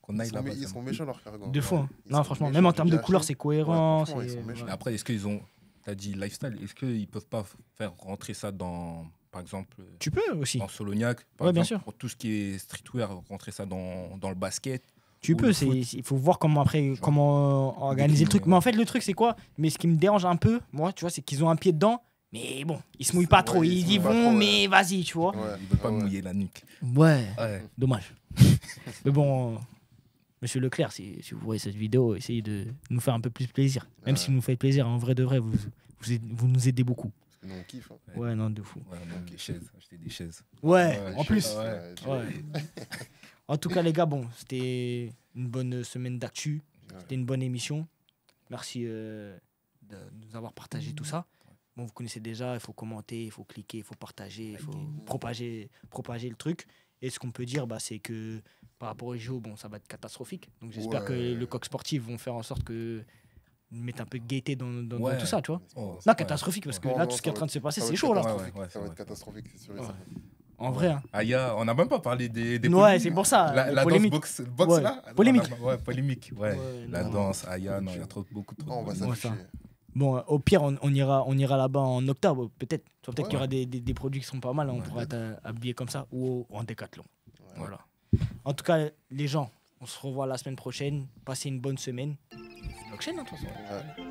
[SPEAKER 3] Qu'on aille là-bas.
[SPEAKER 2] Ils sont méchants leurs cargos.
[SPEAKER 1] De fou, hein.
[SPEAKER 2] Ils
[SPEAKER 1] Non,
[SPEAKER 2] sont
[SPEAKER 1] franchement,
[SPEAKER 2] méchants,
[SPEAKER 1] même en
[SPEAKER 2] j'ai
[SPEAKER 1] termes de
[SPEAKER 2] déjà
[SPEAKER 1] couleurs,
[SPEAKER 2] acheté.
[SPEAKER 1] c'est cohérent.
[SPEAKER 2] Ouais, franchement, ils
[SPEAKER 1] c'est-
[SPEAKER 2] sont méchants.
[SPEAKER 1] ouais.
[SPEAKER 3] Mais après, est-ce qu'ils ont. T'as dit lifestyle, est-ce qu'ils peuvent pas faire rentrer ça dans. Par exemple.
[SPEAKER 1] Tu peux aussi.
[SPEAKER 3] Dans Solognac, par
[SPEAKER 1] Ouais, bien
[SPEAKER 3] exemple,
[SPEAKER 1] sûr.
[SPEAKER 3] pour tout ce qui est streetwear, rentrer ça dans le basket.
[SPEAKER 1] Tu
[SPEAKER 3] ou
[SPEAKER 1] peux,
[SPEAKER 3] le foot.
[SPEAKER 1] il faut voir comment organiser le truc.
[SPEAKER 3] Décliner,
[SPEAKER 1] Mais en
[SPEAKER 3] ouais.
[SPEAKER 1] fait, le truc, c'est quoi? Mais ce qui me dérange un peu, moi, tu vois, c'est qu'ils ont un pied dedans. Mais bon, ils se mouillent pas
[SPEAKER 2] Ouais,
[SPEAKER 1] trop.
[SPEAKER 2] ils se
[SPEAKER 1] Ils y
[SPEAKER 2] mouillent pas
[SPEAKER 1] vont,
[SPEAKER 2] trop, ouais.
[SPEAKER 1] mais vas-y, tu vois.
[SPEAKER 2] Ouais.
[SPEAKER 3] Ils veulent pas
[SPEAKER 2] Ouais.
[SPEAKER 3] mouiller la nuque.
[SPEAKER 1] Ouais,
[SPEAKER 3] Ouais.
[SPEAKER 1] dommage. Mais bon, monsieur Leclerc, si vous voyez cette vidéo, essayez de nous faire un peu plus plaisir. Même
[SPEAKER 2] Ouais.
[SPEAKER 1] si vous nous faites plaisir, en vrai de vrai, vous nous aidez beaucoup.
[SPEAKER 2] Parce que nous, on kiffe. Hein.
[SPEAKER 3] Ouais.
[SPEAKER 1] Ouais, non, de fou.
[SPEAKER 3] Ouais, donc les chaises, acheter des chaises.
[SPEAKER 1] Ouais,
[SPEAKER 3] Ouais,
[SPEAKER 1] en plus.
[SPEAKER 3] ouais.
[SPEAKER 1] Ouais. En tout cas, les gars, bon, c'était une bonne semaine d'actu. C'était une bonne émission. Merci de nous avoir partagé tout ça. Bon, vous connaissez déjà, il faut commenter, il faut cliquer, il faut partager, il faut propager le truc. Et ce qu'on peut dire, bah, c'est que par rapport aux JO, bon, ça va être catastrophique. Donc j'espère
[SPEAKER 2] Ouais.
[SPEAKER 1] que le coq sportif vont faire en sorte que mettre un peu de gaieté dans
[SPEAKER 3] Ouais.
[SPEAKER 1] tout ça, tu vois.
[SPEAKER 3] Oh,
[SPEAKER 1] Non,
[SPEAKER 3] ouais.
[SPEAKER 1] catastrophique, parce que
[SPEAKER 2] Non,
[SPEAKER 1] là,
[SPEAKER 2] non,
[SPEAKER 1] tout ce qui est en
[SPEAKER 2] ça
[SPEAKER 1] train de se passer,
[SPEAKER 2] Ça va
[SPEAKER 1] c'est
[SPEAKER 2] être
[SPEAKER 1] chaud, là.
[SPEAKER 2] catastrophique.
[SPEAKER 3] Ouais,
[SPEAKER 2] Ça va
[SPEAKER 3] ouais.
[SPEAKER 2] être catastrophique, c'est sûr. et
[SPEAKER 1] Ouais.
[SPEAKER 2] certain.
[SPEAKER 1] En vrai, hein.
[SPEAKER 3] Aya, on n'a même pas parlé des
[SPEAKER 1] Ouais,
[SPEAKER 3] polémiques.
[SPEAKER 1] c'est pour ça.
[SPEAKER 3] La danse
[SPEAKER 1] polémique.
[SPEAKER 3] boxe
[SPEAKER 1] Ouais.
[SPEAKER 3] là
[SPEAKER 1] Polémique.
[SPEAKER 3] Ouais, polémique. Ouais.
[SPEAKER 1] Ouais,
[SPEAKER 3] La
[SPEAKER 1] non.
[SPEAKER 3] danse, Aya, non, il y a beaucoup trop.
[SPEAKER 2] Non, on va
[SPEAKER 3] de
[SPEAKER 1] Ouais,
[SPEAKER 2] s'afficher.
[SPEAKER 1] ça. Bon, au pire, on ira là-bas en octobre, peut-être. Peut-être
[SPEAKER 2] Ouais.
[SPEAKER 1] qu'il y aura des produits qui sont pas mal, on
[SPEAKER 3] Ouais.
[SPEAKER 1] pourra être habillé comme ça ou en décathlon.
[SPEAKER 2] Ouais.
[SPEAKER 1] Voilà. En tout cas, les gens, on se revoit la semaine prochaine. Passez une bonne semaine. Blockchain, hein, de toute façon.
[SPEAKER 2] Ouais.